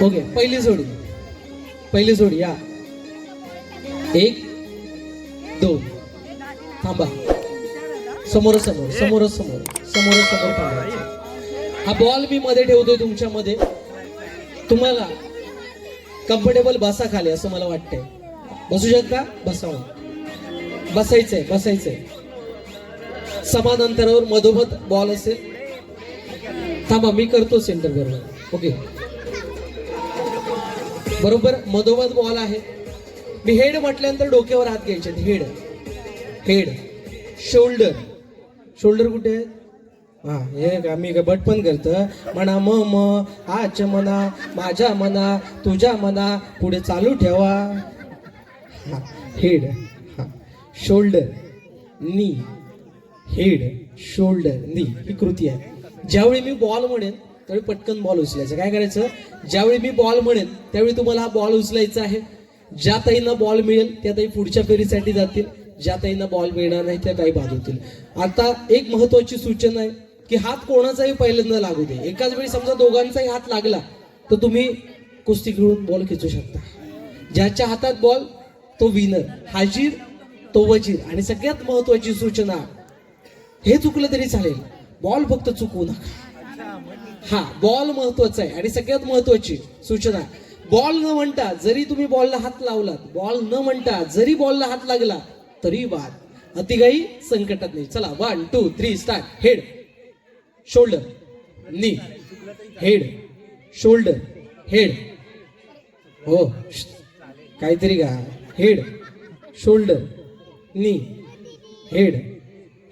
Okay, पहिली जोडी या. 1 2 थांबा. समोर थांबा. हा बॉल मी मध्ये ठेवतोय तुमच्या मध्ये. तुम्हाला कम्फर्टेबल बसा खाली असं मला वाटतंय. बसू शकता? बसावं. बसायचंय. समान अंतरावर मधोमध बॉल असेल. थांबा, मी करतो सेंटर बरोबर. ओके, बरोबर मधोमध बॉल आहे. मी हेड म्हटल्यानंतर डोक्यावर हात घ्यायचे. हेड शोल्डर कुठे आहे? हा, हे मी बट पण करतं. म्हणा म आच म्हणा, माझ्या म्हणा, तुझ्या म्हणा, पुढे चालू ठेवा. हा, हेड, हा, शोल्डर, नी, हेड, शोल्डर, नी, ही कृती आहे. ज्यावेळी मी बॉल म्हणेन त्यावेळी पटकन बॉल उचलायचं. काय करायचं? ज्यावेळी मी बॉल म्हणेन त्यावेळी तुम्हाला हा बॉल उचलायचा आहे. ज्या ताईंना बॉल मिळेल त्या ताई पुढच्या फेरीसाठी जातील. ज्या ताईंना बॉल मिळणार नाही त्या काही बाद होतील. आता एक महत्वाची सूचना आहे की हात कोणाचाही पहिल्यांदा लागू दे. एकाच वेळी समजा दोघांचाही हात लागला तर तुम्ही कुस्ती खेळून बॉल खेचू शकता. ज्याच्या हातात बॉल तो विनर, हाजीर तो वजीर. आणि सगळ्यात महत्वाची सूचना, हे चुकलं तरी चालेल, बॉल फक्त चुकवू नका. हा, बॉल महत्वाचा आहे. आणि सगळ्यात महत्वाची सूचना, बॉल न म्हणता जरी तुम्ही बॉलला हात लावलात, बॉल न म्हणता जरी बॉलला हात लागला तरी बाद. अतिघाई संकटात नाही. चला, 1 2 3 start. Head, shoulder, knee, head, shoulder, head. हो, काहीतरी का. Head, shoulder, knee, head,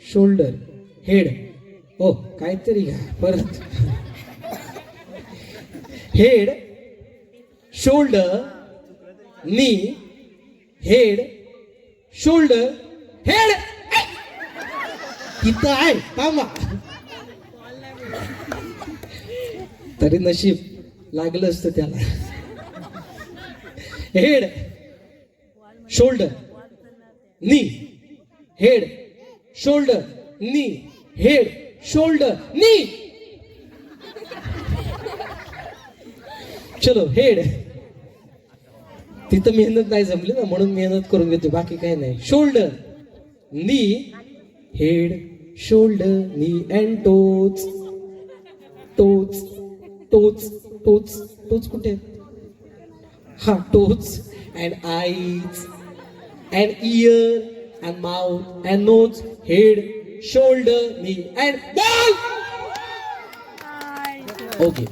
shoulder, head. हो, काहीतरी का. परत head, shoulder, knee, head, shoulder, head. किती आहे? थांबा. तरी नशीब लागलं असतं त्याला. Head, shoulder, knee, head, shoulder, knee, head, shoulder, नी. चलो, हेड. तिथं मेहनत नाही जमली ना म्हणून मेहनत करून घेतो, बाकी काही नाही. Shoulder, knee, head, shoulder, knee and touch. Touch कुठे? हा, touch and eyes and ear and mouth and nose. Head, shoulder, knee and ball. Okay,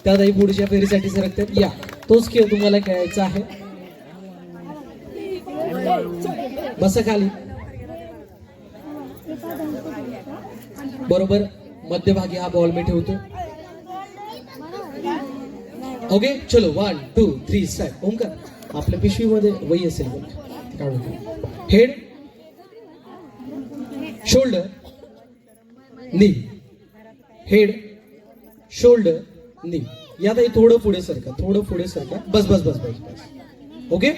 त्यातही पुढच्या फेरीसाठी सरकतात. या, तोच खेळ तुम्हाला खेळायचा आहे. बसा खाली. बरोबर मध्यभागी हा बॉल मी ठेवतो. ओके, चलो 1 2 3 स्टार्ट. ओमकार, आपल्या पिशवीमध्ये वही असेल बघ, काढून. Head, shoulder, knee, head, shoulder, नी. यातही थोडं पुढे सरका. बस. ओके,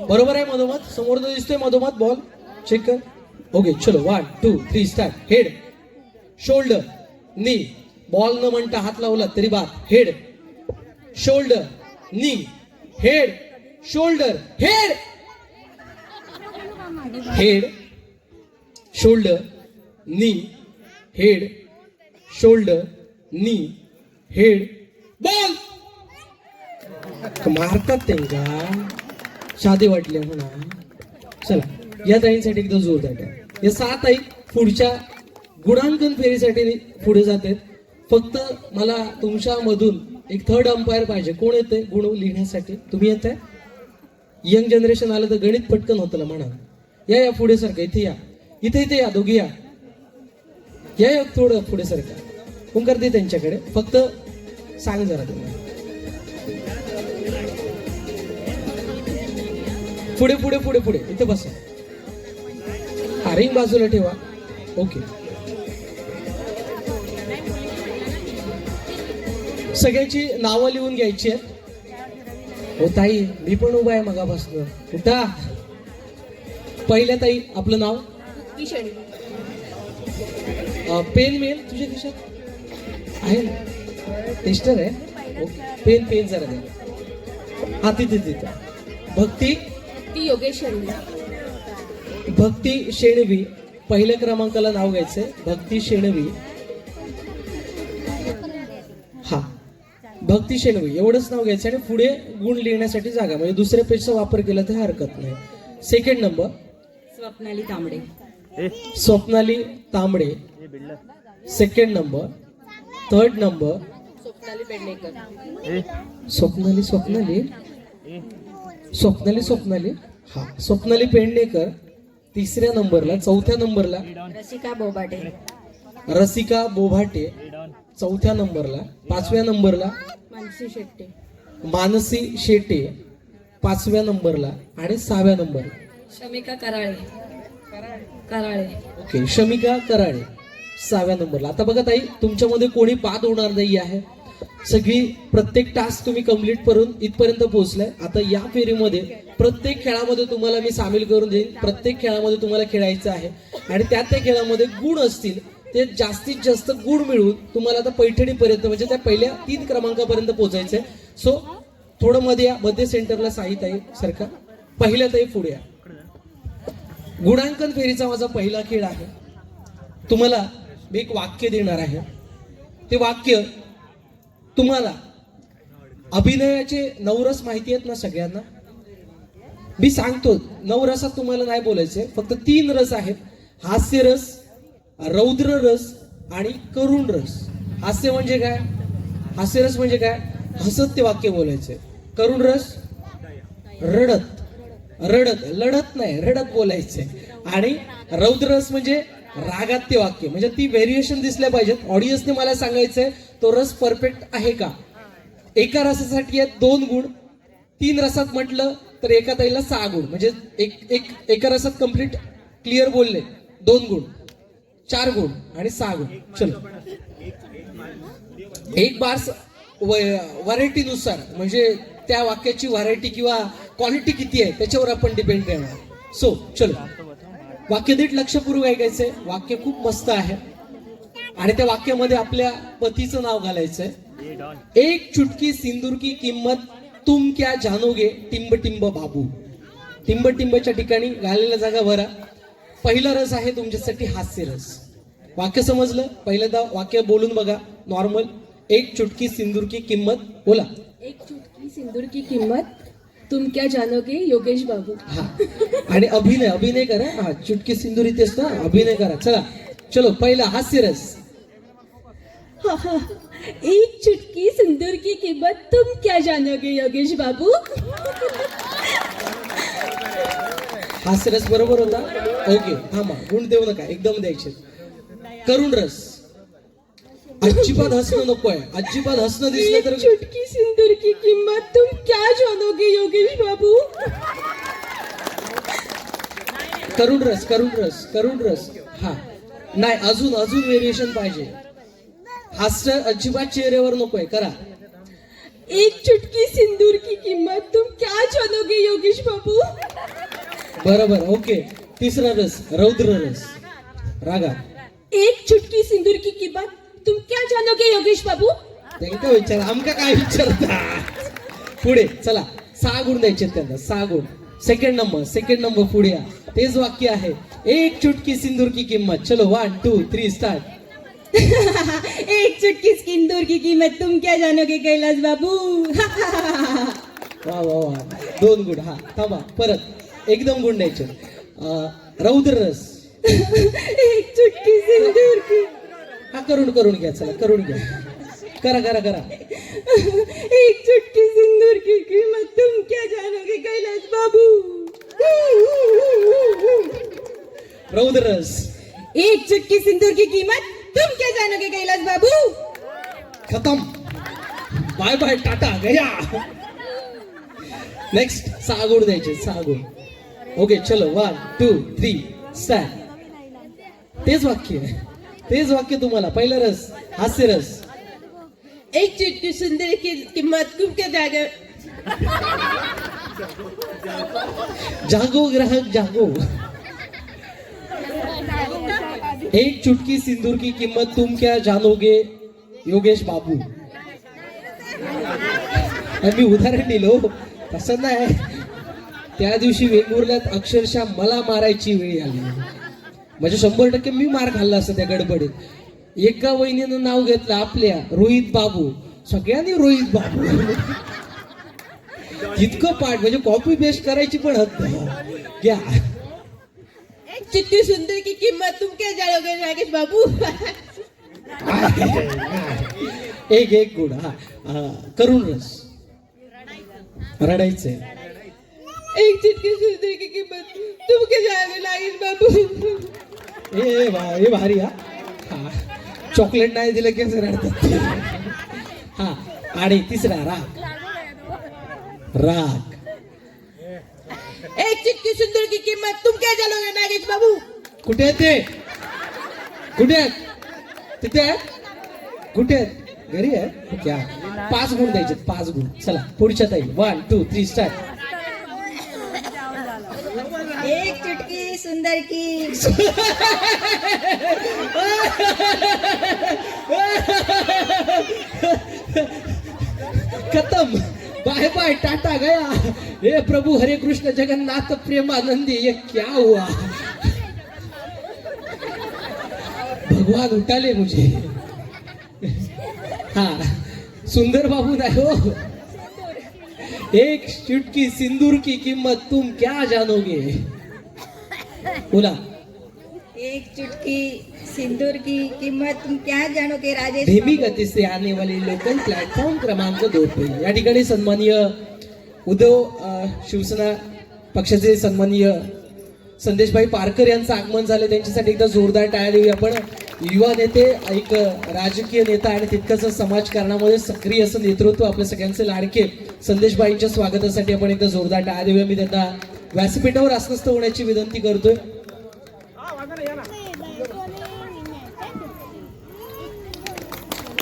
बरोबर आहे. मधोमध समोर तो दिसतोय, मधोमध बॉल चेक कर. ओके, चलो 1 2 3 स्टार्ट. हेड, शोल्डर, नी, बॉल न म्हणता हात लावला तरी बाद. Head, shoulder, knee, head, shoulder, head, shoulder, knee, head, shoulder, knee, head, ball. मारतात त्यांना, साधे वाटले म्हणा. चला, या ताईंसाठी एकदा जोरदार द्या. या 7 ताई पुढच्या गुणांकन फेरीसाठी पुढे जातात. फक्त मला तुमच्या मधून एक थर्ड अंपायर पाहिजे. कोण येते गुण लिहिण्यासाठी? तुम्ही येत आहे? यंग जनरेशन आलं तर गणित पटकन होतं म्हणा. या पुढे सारखं. इथे या दोघी. या थोडं पुढे सारखं. कोण करते त्यांच्याकडे? फक्त सांग जरा तुम्ही. पुढे इथे बसा. रिंग बाजूला ठेवा. ओके, सगळ्याची नावं लिहून घ्यायची आहेत. हो ताई, मी पण उभा आहे मगापासून. उठा. पहिल्या ताई, आपलं नाव? पेन मेल तुझ्या खिशात आहे ना? टेस्टर आहे. पेन पेन जरा द्या. हा तिथे तिथे. भक्ती ती योगेश शेणवी. भक्ती शेणवी पहिल्या क्रमांकाला नाव घ्यायचंय. भक्ती शेणवी. हा भक्ती शेणवी एवढंच नाव घ्यायचं आणि पुढे गुण लिहिण्यासाठी जागा, म्हणजे दुसऱ्या पेजचा वापर केला तर हरकत नाही. सेकंड नंबर स्वप्नाली तांबडे. स्वप्नाली तांबडे. Second number. Third number Swapnali Pednekar. Swapnali Swapnali Swapnali Swapnali हा स्वप्नाली पेडणेकर तिसऱ्या नंबरला. चौथ्या नंबरला रसिका बोबाटे. रसिका बोभाटे चौथ्या नंबरला. पाचव्या नंबरला मानसी शेट्टे. मानसी शेटे पाचव्या नंबरला. आणि सहाव्या नंबरला शमिका कराळे. कराळे. ओके शमिका कराळे सहाव्या नंबरला. आता बघा ताई, तुमच्यामध्ये कोणी बाद होणार नाही आहे. सगळी प्रत्येक टास्क तुम्ही कंप्लीट करून इथपर्यंत पोहोचलाय. आता या फेरीमध्ये प्रत्येक खेळामध्ये तुम्हाला मी सामील करून देईन. प्रत्येक खेळामध्ये तुम्हाला खेळायचं आहे आणि त्या खेळामध्ये गुण असतील ते जास्तीत जास्त गुण मिळवून तुम्हाला आता पैठणीपर्यंत म्हणजे त्या पहिल्या 3 क्रमांकापर्यंत पोहोचायचंय. सो थोडं मध्ये या. मध्ये सेंटरला साहित्य आहे सारखा. पहिल्यात आहे पुढे या. गुणांकन फेरीचा माझा पहिला खेळ आहे. तुम्हाला मी एक वाक्य देणार आहे. ते वाक्य तुम्हाला अभिनयाचे 9 रस माहिती आहेत ना सगळ्यांना. मी सांगतो 9 रसात तुम्हाला नाही बोलायचे, फक्त 3 रस आहेत. हास्यरस, रौद्र रस आणि करुण रस. हास्य म्हणजे काय? हास्यरस म्हणजे काय? हसत ते वाक्य बोलायचे. करुण रस रडत रडत लढत नाही रडत बोलायचे. आणि रौद्र रस म्हणजे रागात ते वाक्य, म्हणजे ती व्हेरिएशन दिसल्या पाहिजेत. ऑडियन्सने मला सांगायचंय तो रस परफेक्ट आहे का. एका रसासाठी आहेत 2 गुण. 3 रसात म्हटलं तर एका ताईला 6 गुण, म्हणजे एका रसात कंप्लीट क्लिअर बोलले 2 गुण, 4 गुण आणि 6 गुण. चलो एक बार व्हरायटी नुसार, म्हणजे त्या वाक्याची व्हरायटी किंवा क्वालिटी किती आहे त्याच्यावर आपण डिपेंड करणार. सो चलो वाक्य नीट लक्षपूर्वक ऐकायचंय. वाक्य खूप मस्त आहे आणि त्या वाक्यामध्ये आपल्या पतीचं नाव घालायचंय. एक चुटकी सिंदूर की किंमत तुम क्या जानोगे टिंब टिंब बाबू. टिंब टिंबच्या ठिकाणी घालेल्या जागा भरा. पहिला रस आहे तुमच्यासाठी हास्य रस. वाक्य समजलं? पहिल्यांदा वाक्य बोलून बघा नॉर्मल. एक चुटकी सिंदूर की किंमत. बोला. एक चुटकी सिंदूर की किंमत तुम क्या जानोगे योगेश बाबू. हा आणि अभिनय करा. हा चुटकी सिंदूर इथेच ना, अभिनय करा. चला चलो पहिला हास्य रस. एक चुटकी सिंदूर की कीमत तुम क्या जानोगे योगेश बाबू. हास्यरस बरोबर होता. ओके थांबा, गुण देऊ नका, एकदम द्यायचे. करुण रस. अजिबात हसणं नकोय. अजिबात हसणं दिसलं तर. चुटकी सिंदूर की किंमत तुम क्या जानोगे योगेश बाबू. करुण रस करुण रस करुण रस. हा नाही, अजून व्हेरिएशन पाहिजे. हास्य अजिबात चेहऱ्यावर नकोय. करा. एक चुटकी सिंदूर की किंमत तुम क्या जानोगे योगेश बाबू. बरोबर. ओके तिसरा रस रौद्र रस. रागा. एक चुटकी सिंदूर की किंमत तुम क्या जानोगे योगेश बाबू. त्यांना विचार, आमका काय विचारता. पुढे चला 6 गुण द्यायचे त्यांना. 6 गुण. सेकंड नंबर पुढे या. तेच वाक्य आहे. एक चुटकी सिंदूर की किंमत. चलो 1 2 3 स्टार्ट. एक चुटकी सिंदूर की कीमत तुम क्या जानोगे कैलाश बाबू. वा वा वा 2 गुण. हा थांबा परत एकदम गुण द्यायचे. रौद्र रस. एक चुटकी सिंदूर की. हा करून घ्या. चला करून घ्या. करा. एक चुटकी सिंदूर की कीमत तुम क्या जानोगे कैलाश बाबू. रौद्र रस. एक चुटकी सिंदूर की कीमत तुम क्या जानोगे कैलाश बाबू. खत्म. बाय बाय टाटा गया. नेक्स्ट 6 गुण द्यायचे. 6 गुण. ओके चलो 1 2 3 स्टार्ट. तेच वाक्य तुम्हाला. पहिला रस हास्य रस. एक चुटकी सिंदूर की कीमत तुम क्या जानोगे. जागो ग्राहक जागो. एक चुटकी सिंदूर की किंमत तुम क्या जानोगे योगेश बाबू. मी उदाहरण दिलो तसं नाही. त्या दिवशी वेंगुर्ल्यात अक्षरशः मला मारायची वेळ आली. म्हणजे 100% मी मार खाल्ला असतं त्या गडबडीत. एका वहिनीनं नाव घेतलं आपल्या रोहित बाबू, सगळ्यांनी रोहित बाबू. इतकं पाठ म्हणजे कॉपी पेस्ट करायची पण हद्द घ्या. चिट्टी सुंदर की किंमत तुम क्या जानोगे राकेश बाबू. एक गुण. हा करून रस रडायचंय. एक चिट्टी सुंदर की किंमत तुम क्या जानोगे राकेश बाबू. हे भारी. हा चॉकलेट नाही दिलं की असं रडतात. हा आणि तिसरा राग. एक चिट्टी सुंदर की किंमत तुम क्या जानोगे नागेश बाबू. कुठे आहेत ते? कुठे आहेत? तिथे आहेत? कुठे आहेत? घरी आहे. ओके. 5 गुण द्यायचे. 5 गुण. चला पुढच्या ताई. 1 2 3 स्टार्ट. एक चुटकी सुंदर की. खत्म. बाय बाय टाटा गया. हे प्रभु हरे कृष्ण जगन्नाथ प्रेमानंदी ये क्या हुआ. भगवान उठाले मुझे. हा सुंदर बाबू नाही हो. एक चुटकी सिंदूर की कीमत तुम क्या जानोगे. बोला. एक चुटकी सिंदूर की कीमत तुम क्या जानोगे राजेश धीमी बाबू. गती से आने वाली लोकल प्लॅटफॉर्म क्रमांक 2 पे या ठिकाणी सन्माननीय उद्धव शिवसेना पक्षाचे सन्माननीय संदेशभाई पारकर यांचं आगमन झालं. त्यांच्यासाठी एकदा जोरदार टाळ्या देऊया आपण. युवा नेते, एक राजकीय नेता आणि तितकंच समाजकारणामध्ये सक्रिय असं नेतृत्व आपल्या सगळ्यांचे लाडके संदेशभाईंच्या स्वागतासाठी आपण एकदा जोरदार टाळ्या देऊया. मी त्यांना व्यासपीठावर आसनस्थ होण्याची विनंती करतोय.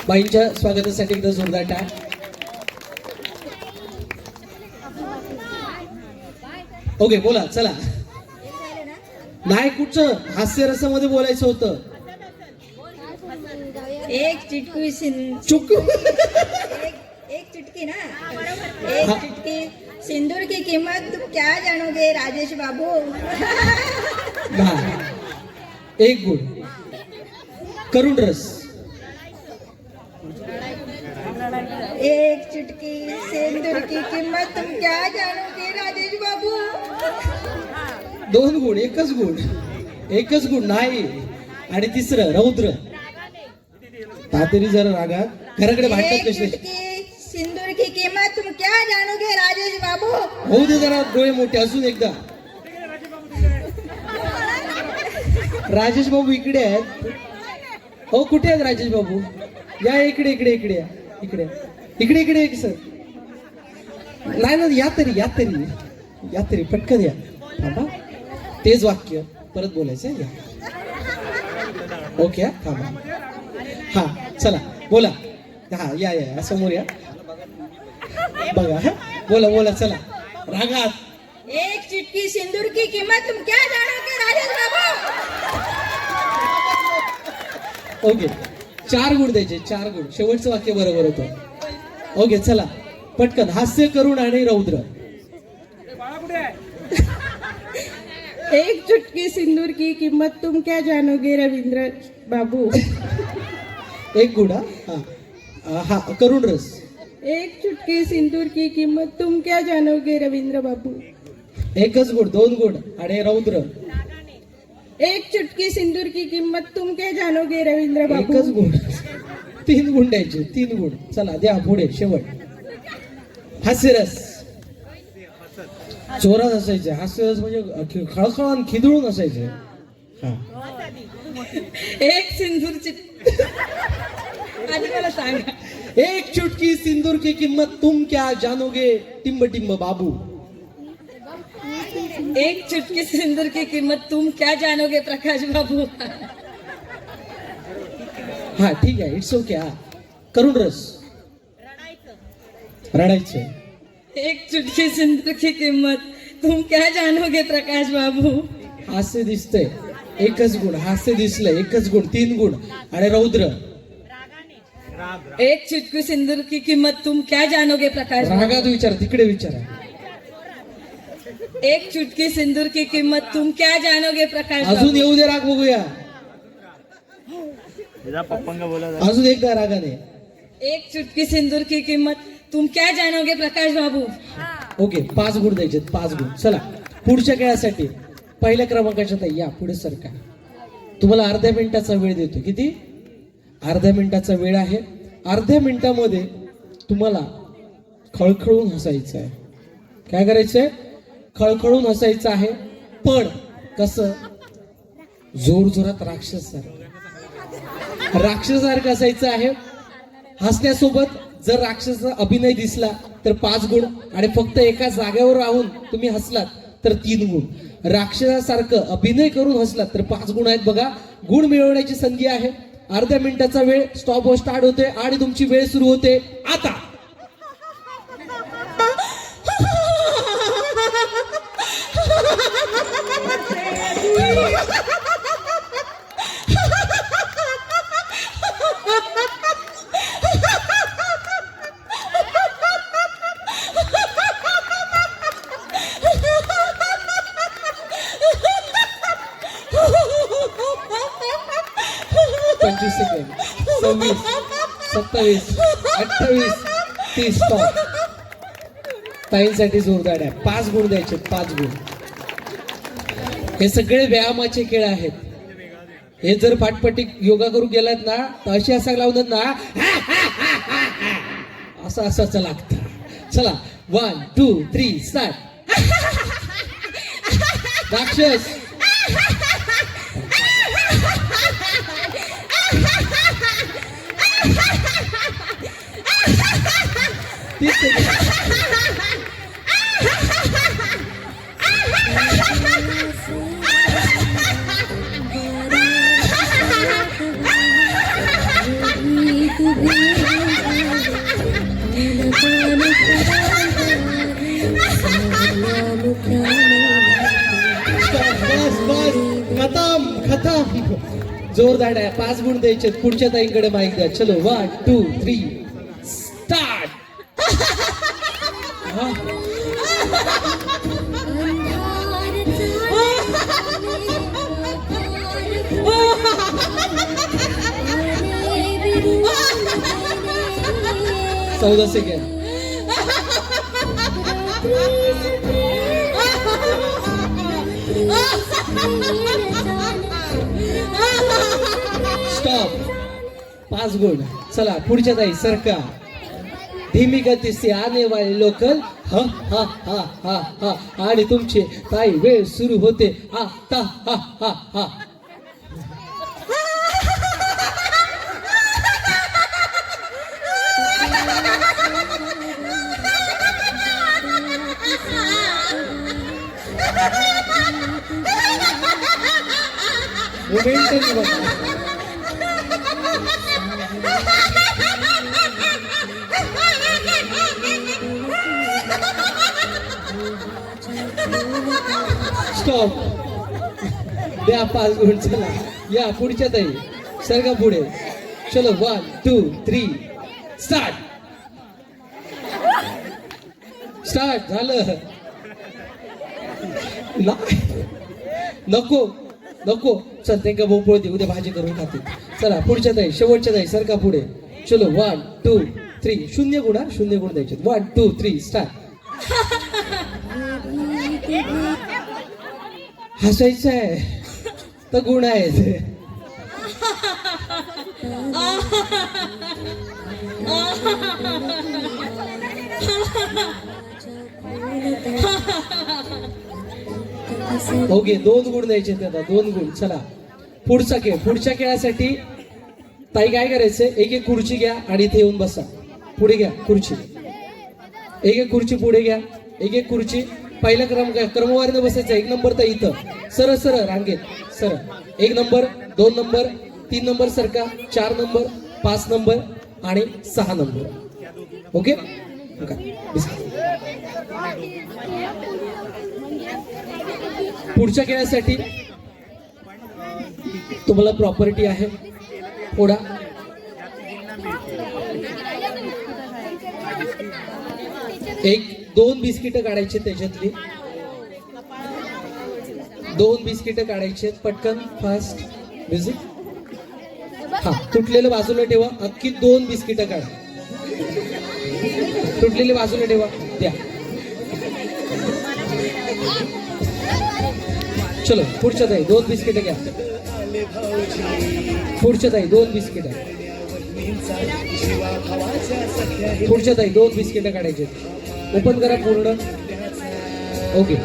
बाईंच्या स्वागतासाठी एकदा जोरदार टाळ. ओके बोला. चला. नाही कुठचं हास्य रसामध्ये बोलायचं होतं. एक चुटकी चुक. एक चुटकी ना. एक चुटकी सिंदूर की कीमत तुम क्या जानोगे राजेश बाबू. नाही. 1 गुण. करून रस. एक चुटकी सिंदूर की कीमत तुम क्या जानोगे राजेश बाबू. 2 गुण. एकच गुण नाही. आणि तिसरं रौद्र. तातरी जरा रागात घराकडे भांडतात एक कसे. चुटकी सिंदूर की कीमत तुम क्या जानोगे राजेश बाबू. होऊ दे जरा डोळे मोठे. अजून एकदा. राजेश बाबू इकडे आहेत. हो कुठे आहेत राजेश बाबू. या इकडे एक सर. नाही ना. या तरी पटकन या. थांबा. तेच वाक्य परत बोलायचं. या ओके. थांबा. हा चला बोला. हा या समोर या. बघा. बोला चला रागात. एक चुटकी सिंदूर की कीमत तुम क्या जानोगे राजेश बाबू. ओके. 4 गुण द्यायचे. 4 गुण. शेवटचं वाक्य बरोबर होतं. ओके चला पटकन. हास्य करून आणि रौद्र. एक चुटकी सिंदूर की कीमत तुम क्या जानोगे रविंद्र बाबू. 1 गुण. हा करून रस. एक चुटकी सिंदूर की कीमत तुम क्या जानोगे रविंद्र बाबू. 1 गुण. 2 गुण आणि रौद्र. एक चुटकी सिंदूर की कीमत तुम क्या जानोगे रविंद्र बाबू. 1 गुण. 3 गुण द्यायचे. 3 गुण. चला द्या पुढे. शेवट. हास्यरस. जोरात असायचे. हास्यरस म्हणजे खळखळून खिदळून असायचे. हा. एक सिंदूर आधी मला सांगा. एक चुटकी सिंदूर की किंमत तुम क्या जानोगे टिंब टिंब बाबू. एक चुटकी सिंदूर की कीमत तुम क्या जानोगे प्रकाश बाबू. हा ठीक आहे. It's okay. हा करून रस. रडायचं. एक चुटकी सिंदूर की कीमत तुम क्या जानोगे प्रकाश बाबू. हास्य दिसतंय. 1 गुण. हास्य दिसलंय. 1 गुण. 3 गुण आणि रौद्र. एक चुटकी सिंदूर की कीमत तुम क्या जानोगे प्रकाश बाबू? रागात विचार, तिकडे विचारा. एक चुटकी सिंदूर की कीमत तुम क्या जानोगे प्रकाश अजून बाबू? येऊ दे राग, बघूया. अजून एकदा रागाने. एक चुटकी सिंदूर की कीमत तुम क्या जानोगे प्रकाश बाबू? ओके, 5 गुण द्यायचे, 5 गुण. चला पुढच्या खेळासाठी पहिल्या क्रमांकाच्या ताई या पुढे सरका. तुम्हाला अर्ध्या मिनिटाचा वेळ देतो. किती? अर्ध्या मिनिटाचा वेळ आहे. अर्ध्या मिनिटामध्ये तुम्हाला खळखळून हसायचं आहे. काय करायचंय? खळखळून हसायचं आहे. पण कसं? जोरजोरात राक्षसासारखं हसायचं आहे. हसण्यासोबत जर राक्षसाचा अभिनय दिसला तर 5 गुण, आणि फक्त एका जागेवर राहून तुम्ही हसलात तर 3 गुण. राक्षसासारखं अभिनय करून हसलात तर 5 गुण आहेत. बघा, गुण मिळवण्याची संधी आहे. अर्ध्या मिनिटाचा वेळ स्टॉप वर स्टार्ट होते आणि तुमची वेळ सुरू होते आता. सेकंड, 26, 27, 28, 30. स्टॉप. ताईंसाठी जोरदार आहे. 5 गुण द्यायचे, 5 गुण. हे सगळे व्यायामाचे खेळ आहेत. हे जर पाठपट्टी योगा करू गेलात ना तर अशी असा लावतात ना, असं असं लागतं. चला 1 2 3 स्टार्ट. राक्षस. खतम. जोरदार आहे. 5 गुण द्यायचे. पुढच्या ताईंकडे माईक द्या. चलो 1 2 3 स्टार्ट. चौदा सेकंड. स्टॉप. 5 गुण. चला पुढच्या ताई सरका. धीमी गती से आने वाले लोकल. हा हा हा हा हा. आणि तुमचे ताई वेळ सुरू होते आता. हा हा हा. मोमेंटम बघा. स्टॉप. द्या 5 गुण. चला या पुढच्या ताई सरका पुढे. चलो 1 2 3 स्टार्ट. स्टार्ट झालं. नको नको. चल ते का भोपळ दे, उद्या भाजी करून खाते. चला पुढच्या ताई, शेवटच्या ताई सरका पुढे. चलो 1 2 3. 0 गुण. 0 गुण द्यायचे. 1 2 3 स्टार्ट. हसायचं आहे तर गुण आहेत. ओके 2 गुण द्यायचे आता. 2 गुण. चला पुढचा खेळ. पुढच्या खेळासाठी ताई काय करायचंय? एक एक खुर्ची घ्या आणि इथे येऊन बसा. पुढे घ्या खुर्ची. एक एक खुर्ची पुढे घ्या. एक एक खुर्ची. पहिला क्रमवारीने बसायचं. 1 नंबर तर इथं सरळ सरळ रांगेत सरळ. 1 नंबर 2 नंबर 3 नंबर सरका. 4 नंबर 5 नंबर आणि 6 नंबर. ओके. पुढच्या खेळासाठी तुम्हाला प्रॉपर्टी आहे. फोडा. दोन बिस्किटं काढायची त्याच्यातली, 2 बिस्किटं काढायचे पटकन, फास्ट म्युझिक. हा, तुटलेलं बाजूला ठेवा, अख्खी 2 बिस्किटं काढा, तुटलेली बाजूला ठेवा, द्या. चलो पुढच्या ताई 2 बिस्किटं घ्या, पुढच्या ताई 2 बिस्किटं, पुढच्या ताई 2 बिस्किटं काढायचे. ओपन करा पूर्ण. ओके.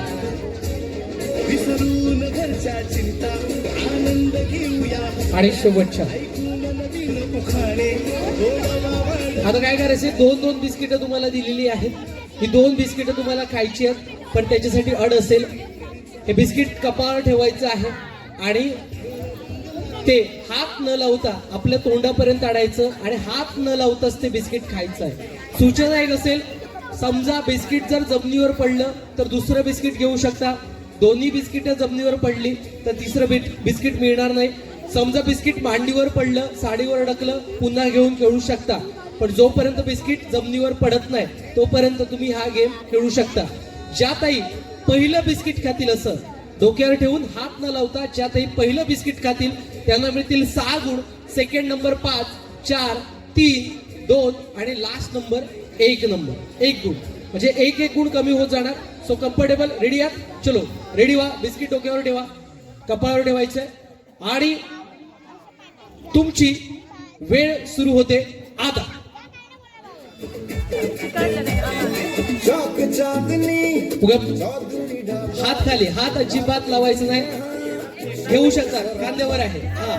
आणि शेवटच्या आता काय करायचे, 2 बिस्किटं तुम्हाला दिलेली आहेत. ही 2 बिस्किटं तुम्हाला खायची आहेत, पण त्याच्यासाठी अड असेल. हे बिस्किट कपाळावर ठेवायचं आहे आणि ते हात न लावता आपल्या तोंडापर्यंत आणायचं आणि हात न लावताच ते बिस्किट खायचं आहे. सूचना एक असेल, समजा बिस्किट जर जमिनीवर पडलं तर दुसरं बिस्किट घेऊ शकता. दोन्ही बिस्किट जमिनीवर पडली तर तिसरं बिस्किट मिळणार नाही. समजा बिस्किट मांडीवर पडलं, साडीवर अडकलं, पुन्हा घेऊन खेळू शकता. पण जोपर्यंत बिस्किट जमिनीवर पडत नाही तोपर्यंत तुम्ही हा गेम खेळू शकता. ज्या ताई पहिलं बिस्किट खातील, असं डोक्यावर ठेवून हात न लावता ज्या ताई पहिलं बिस्किट खातील त्यांना मिळतील 6 गुण. सेकंड नंबर 5, 4, 3, 2 आणि लास्ट नंबर 1 गुण. म्हणजे 1 गुण कमी होत जाणार. सो कम्फर्टेबल, रेडी आहात? चलो रेडी व्हा. बिस्किट डोक्यावर ठेवा, कपाळावर ठेवायचंय आणि तुमची वेळ सुरू होते आता. हात खाली, हात अजिबात लावायचं नाही. घेऊ शकता, खांद्यावर आहे. हा,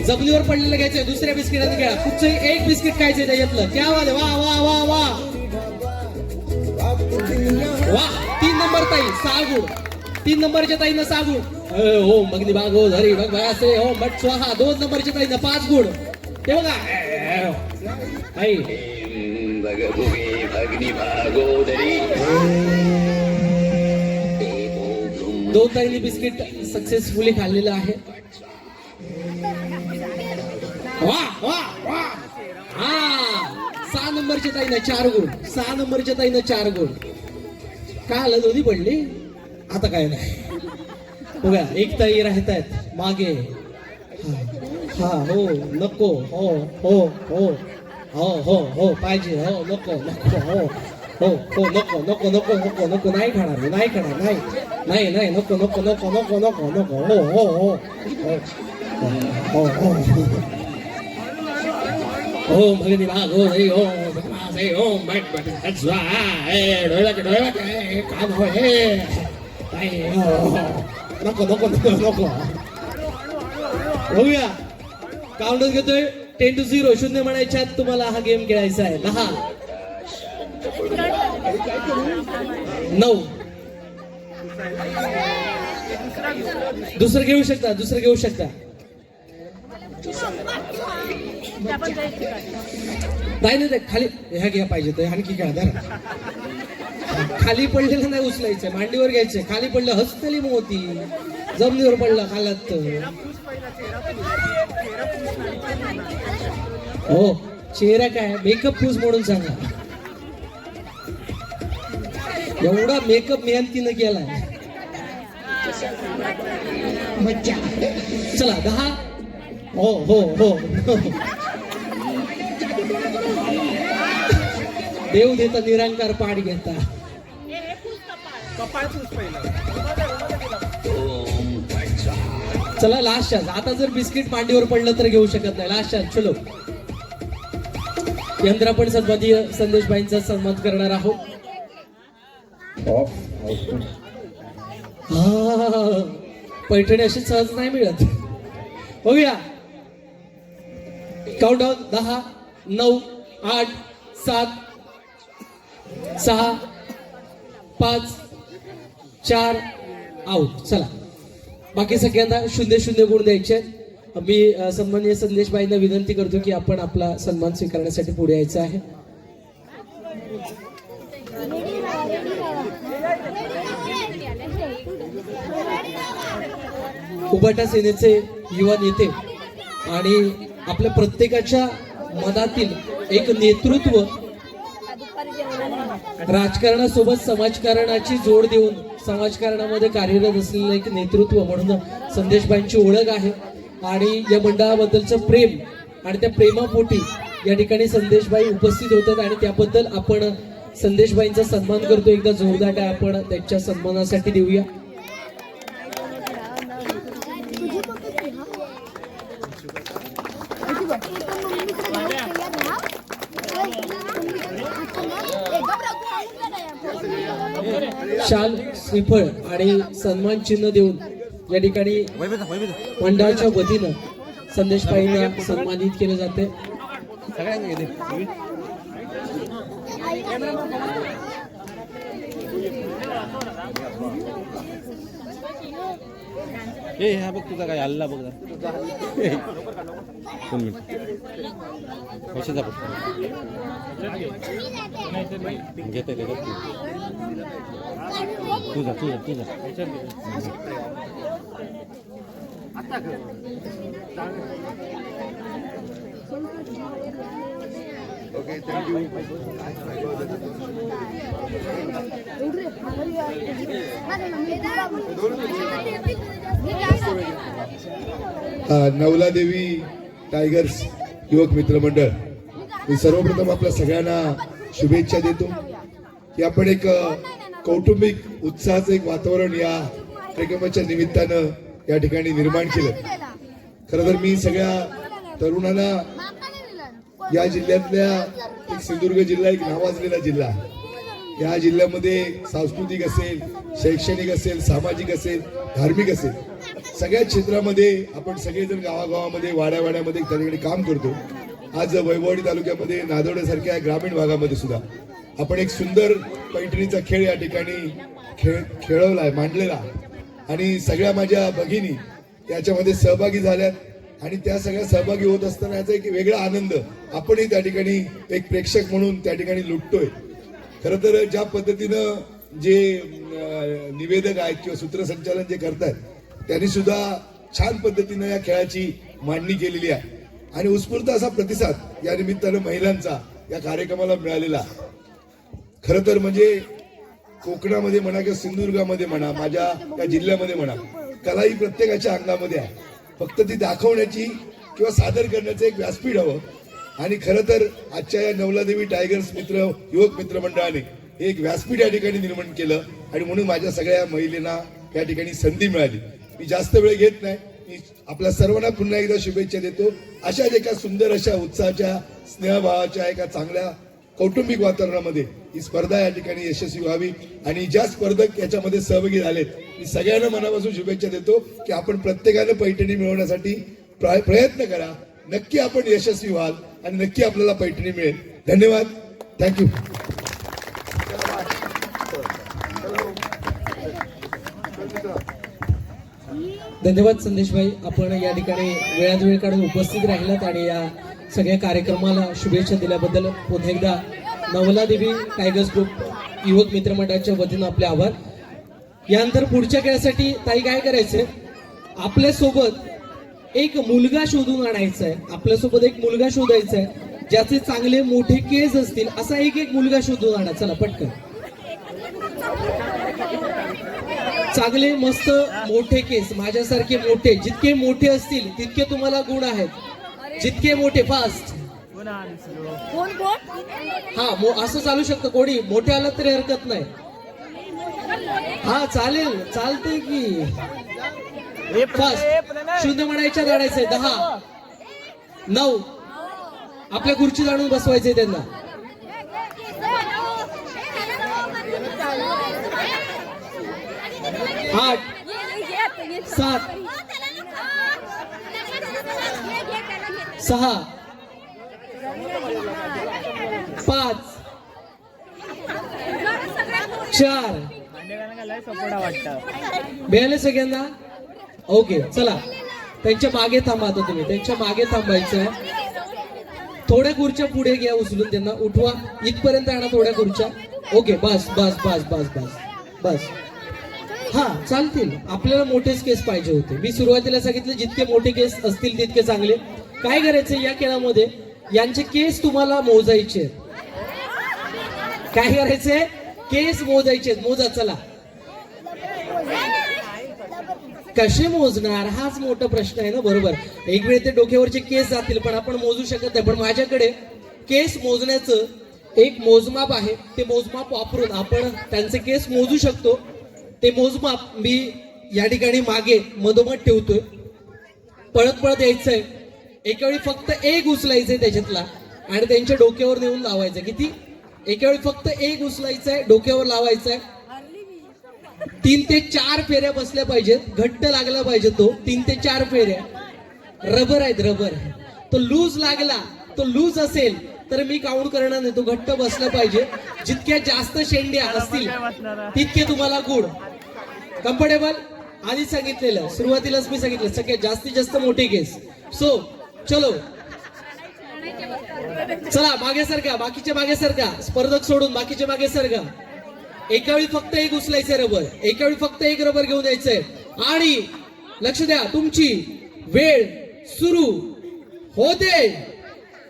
जमिनीवर पडलेलं घ्यायचंय, दुसऱ्या बिस्किटाने घ्या. कुठचंही 1 बिस्किट खायचंय त्याच्यातलं. क्या वाद, वा वा वा वा वा. 3 नंबर ताई 6 गुण, 3 नंबरच्या ताईनं 6 गुण. ओम भगनी भागो धरी भग भयासे ओम भट स्वाहा. 2 नंबरच्या ताईनं 5 गुण. ते बघा ताई, दोन ताईंनी बिस्किट सक्सेसफुली खाल्लेलं आहे. वा वा वा. हा, 6 नंबरच्या ताईनं 4 गुण, 6 नंबरच्या ताईनं 4 गुण. का आलं, दोन्ही पडली. आता काय नाही बघा, एक ताई राहत आहेत मागे. हा, हो नको, हो हो हो हो हो हो पाहिजे, हो नको नको, हो हो हो नको नको नको नको नको, नाही खाणार, नाही खाणार, नाही नाही नाही, नको नको नको नको नको नको, हो हो हो हो हो हो भगनी भाग हो रे, हो बदमाश हो मत मत हजवा ए डोळा काय काम हो हे काय, नको नको नको नको. बघूया, काउंटच घेतोय 10 to 0. 0 म्हणायच्या तुम्हाला हा गेम खेळायचा आहे. 10, 9. दुसरं घेऊ शकता, दुसरं घेऊ शकता. नाही नाही खाली ह्या घ्या पाहिजे तर आणखी खेळा द्या. खाली पडलेलं नाही उचलायचं, मांडीवर घ्यायचं. खाली पडलं हसतली मोती, जमिनीवर पडलं खालात. हो, चेहरा काय मेकअप पूस म्हणून सांगा. एवढा मेकअप मेहनतीनं केलाय. चला 10. हो हो हो देव देता निरंकार पाठ घेता. चला लास्ट चान्स. आता जर बिस्किट मांडीवर पडलं तर घेऊ शकत नाही. Last chance. चलो, यंत्र आपण सन्माननीय संदेशबाईंचा सन्मान करणार आहोत. हा, पैठणी अशी सहज नाही मिळत. बघूया, काउंटडाऊन 10, 9, 8, 7, 6, 5, 4 आउट. चला, बाकी सगळ्यांना 0-0 गुण द्यायचे. मी सन्माननीय संदेशबाईंना विनंती करतो की आपण आपला सन्मान स्वीकारण्यासाठी पुढे यायचं आहे. उभाटा सेनेचे युवा नेते आणि आपल्या प्रत्येकाच्या मनातील एक नेतृत्व राजकारणासोबत समाजकारणाची जोड देऊन समाजकारणामध्ये कार्यरत असलेलं एक नेतृत्व म्हणून संदेशबाईंची ओळख आहे आणि या मंडळाबद्दलचं प्रेम आणि त्या प्रेमापोटी या ठिकाणी संदेशबाई उपस्थित होतात आणि त्याबद्दल आपण संदेशबाईंचा सन्मान करतो. एकदा जोरदार टाळ्या आपण त्यांच्या सन्मानासाठी देऊया. शाल श्रीफळ आणि सन्मान चिन्ह देऊन या ठिकाणी मंडळाच्या वतीनं संदेशबाईंना सन्मानित केलं जाते. ए हा बघ तुझा काय हल्ला बघ दोन मिनिट कशाचा बघ घेते तुझा तुझा तुझा Okay, thank you. नवलादेवी टायगर्स युवक मित्र मंडळ, मी सर्वप्रथम आपल्या सगळ्यांना शुभेच्छा देतो की आपण एक कौटुंबिक उत्साहाचं एक वातावरण या कार्यक्रमाच्या निमित्तानं या ठिकाणी निर्माण केलं. खरं तर मी सगळ्या तरुणांना या जिल्ह्यातल्या एक सिंधुदुर्ग जिल्हा एक नावाजलेला जिल्हा, या जिल्ह्यामध्ये सांस्कृतिक असेल, शैक्षणिक असेल, सामाजिक असेल, धार्मिक असेल, सगळ्या क्षेत्रामध्ये आपण सगळेजण गावागावामध्ये वाड्यावाड्यामध्ये त्या ठिकाणी काम करतो. आज वैभववाडी तालुक्यामध्ये नादवड्यासारख्या ग्रामीण भागामध्ये सुद्धा आपण एक सुंदर पैठणीचा खेळ या ठिकाणी खेळवलाय, मांडलेला आणि सगळ्या माझ्या भगिनी याच्यामध्ये सहभागी झाल्यात आणि त्या सगळ्या सहभागी होत असताना याचा एक वेगळा आनंद आपणही त्या ठिकाणी एक प्रेक्षक म्हणून त्या ठिकाणी लुटतोय. खरं तर ज्या पद्धतीनं जे निवेदक आहेत किंवा सूत्रसंचालन जे करतायत त्यांनी सुद्धा छान पद्धतीनं या खेळाची मांडणी केलेली आहे आणि उत्स्फूर्त असा प्रतिसाद या निमित्तानं महिलांचा या कार्यक्रमाला मिळालेला. खरं तर म्हणजे कोकणामध्ये म्हणा किंवा सिंधुदुर्गामध्ये म्हणा, माझ्या या जिल्ह्यामध्ये म्हणा, कला ही प्रत्येकाच्या अंगामध्ये आहे. फक्त ती दाखवण्याची किंवा सादर करण्याचं एक व्यासपीठ हवं आणि खरं तर आजच्या या नवलादेवी टायगर्स युवक मित्र मंडळाने एक व्यासपीठ या ठिकाणी निर्माण केलं आणि म्हणून माझ्या सगळ्या महिलांना या ठिकाणी संधी मिळाली. मी जास्त वेळ घेत नाही, मी आपल्या सर्वांना पुन्हा एकदा शुभेच्छा देतो. अशाच एका सुंदर अशा उत्साहाच्या, स्नेहभावाच्या, एका चांगल्या कौटुंबिक वातावरणामध्ये ही स्पर्धा या ठिकाणी यशस्वी व्हावी आणि ज्या स्पर्धक याच्यामध्ये सहभागी झालेत मी सगळ्यांना मनापासून शुभेच्छा देतो की आपण प्रत्येकानं पैठणी मिळवण्यासाठी प्रयत्न करा. नक्की आपण यशस्वी व्हाल आणि नक्की आपल्याला पैठणी मिळेल. धन्यवाद, थँक्यू. धन्यवाद संदेशभाई, आपण या ठिकाणी वेळात वेळ काढून उपस्थित राहिलात आणि या सगळ्या कार्यक्रमाला शुभेच्छा दिल्याबद्दल पुन्हा एकदा नवलादेवी टायगर्स ग्रुप युवक मित्रमंडळाच्या वतीनं आपले आभार. यानंतर पुढच्या खेळासाठी ताई काय करायचंय, आपल्यासोबत एक मुलगा शोधून आणायचा आहे. आपल्यासोबत एक मुलगा शोधायचा आहे ज्याचे चांगले मोठे केस असतील, असा एक मुलगा शोधून आणा. चला पटकन, चांगले मस्त मोठे केस, माझ्यासारखे मोठे, जितके मोठे असतील तितके तुम्हाला गुण आहेत, जितके मोठे. फास्ट हा असं चालू शकतं, कोणी मोठे आला तरी हरकत नाही. हा चालेल, चालते की. फास्ट, शून्य म्हणायच्या काढायचंय. 10 9 आपल्या खुर्ची जाणून बसवायचंय त्यांना. 8 7 6 5 4 मिळाले सगळ्यांना. ओके, चला त्यांच्या मागे थांबा. आता तुम्ही त्यांच्या मागे थांबायचं आहे. थोड्या खुर्च्या पुढे घ्या, उचलून त्यांना उठवा, इथपर्यंत आणा थोड्या खुर्च्या. ओके, बस बस बस बस बस बस. हा चालतील, आपल्याला मोठेच केस पाहिजे होते. मी सुरुवातीला सांगितलं जितके मोठे केस असतील तितके चांगले. काय करायचं या खेळामध्ये, यांचे केस तुम्हाला मोजायचे. काय करायचंय? केस मोजायचे. मोजा चला. कसे मोजणार हाच मोठा प्रश्न आहे ना. बरोबर, एक वेळ ते डोक्यावरचे केस जातील पण आपण मोजू शकत नाही. पण माझ्याकडे केस मोजण्याचं एक मोजमाप आहे. ते मोजमाप वापरून आपण त्यांचे केस मोजू शकतो. ते मोजमाप मी या ठिकाणी मागे मधोमध ठेवतोय. पळत पळत यायचंय. एका वेळी फक्त एक उचलायचंय त्याच्यातला आणि त्यांच्या डोक्यावर नेऊन लावायचं. किती? एका वेळी फक्त एक उचलायचंय, डोक्यावर लावायचंय. 3 ते 4 फेऱ्या बसल्या पाहिजेत. घट्ट लागला पाहिजे तो. 3 ते 4 फेऱ्या. रबर आहेत, रबर. तो लूज लागला, तो लूज असेल तर मी काउंट करणार नाही. तो घट्ट बसला पाहिजे. जितक्या जास्त शेंड्या असतील तितके तुम्हाला गुड. कम्फर्टेबल? आधीच सांगितलेलं, सुरुवातीलाच मी सांगितलं सगळ्यात जास्तीत जास्त मोठे केस. सो चलो, चला मागे सरका. बाकीच्या मागे सरका. स्पर्धक सोडून बाकीच्या मागे सरका. एका वेळी फक्त एक उचलायचंय रबर. एका वेळी फक्त एक रबर घेऊन यायचंय. आणि लक्ष द्या, तुमची वेळ सुरू होते.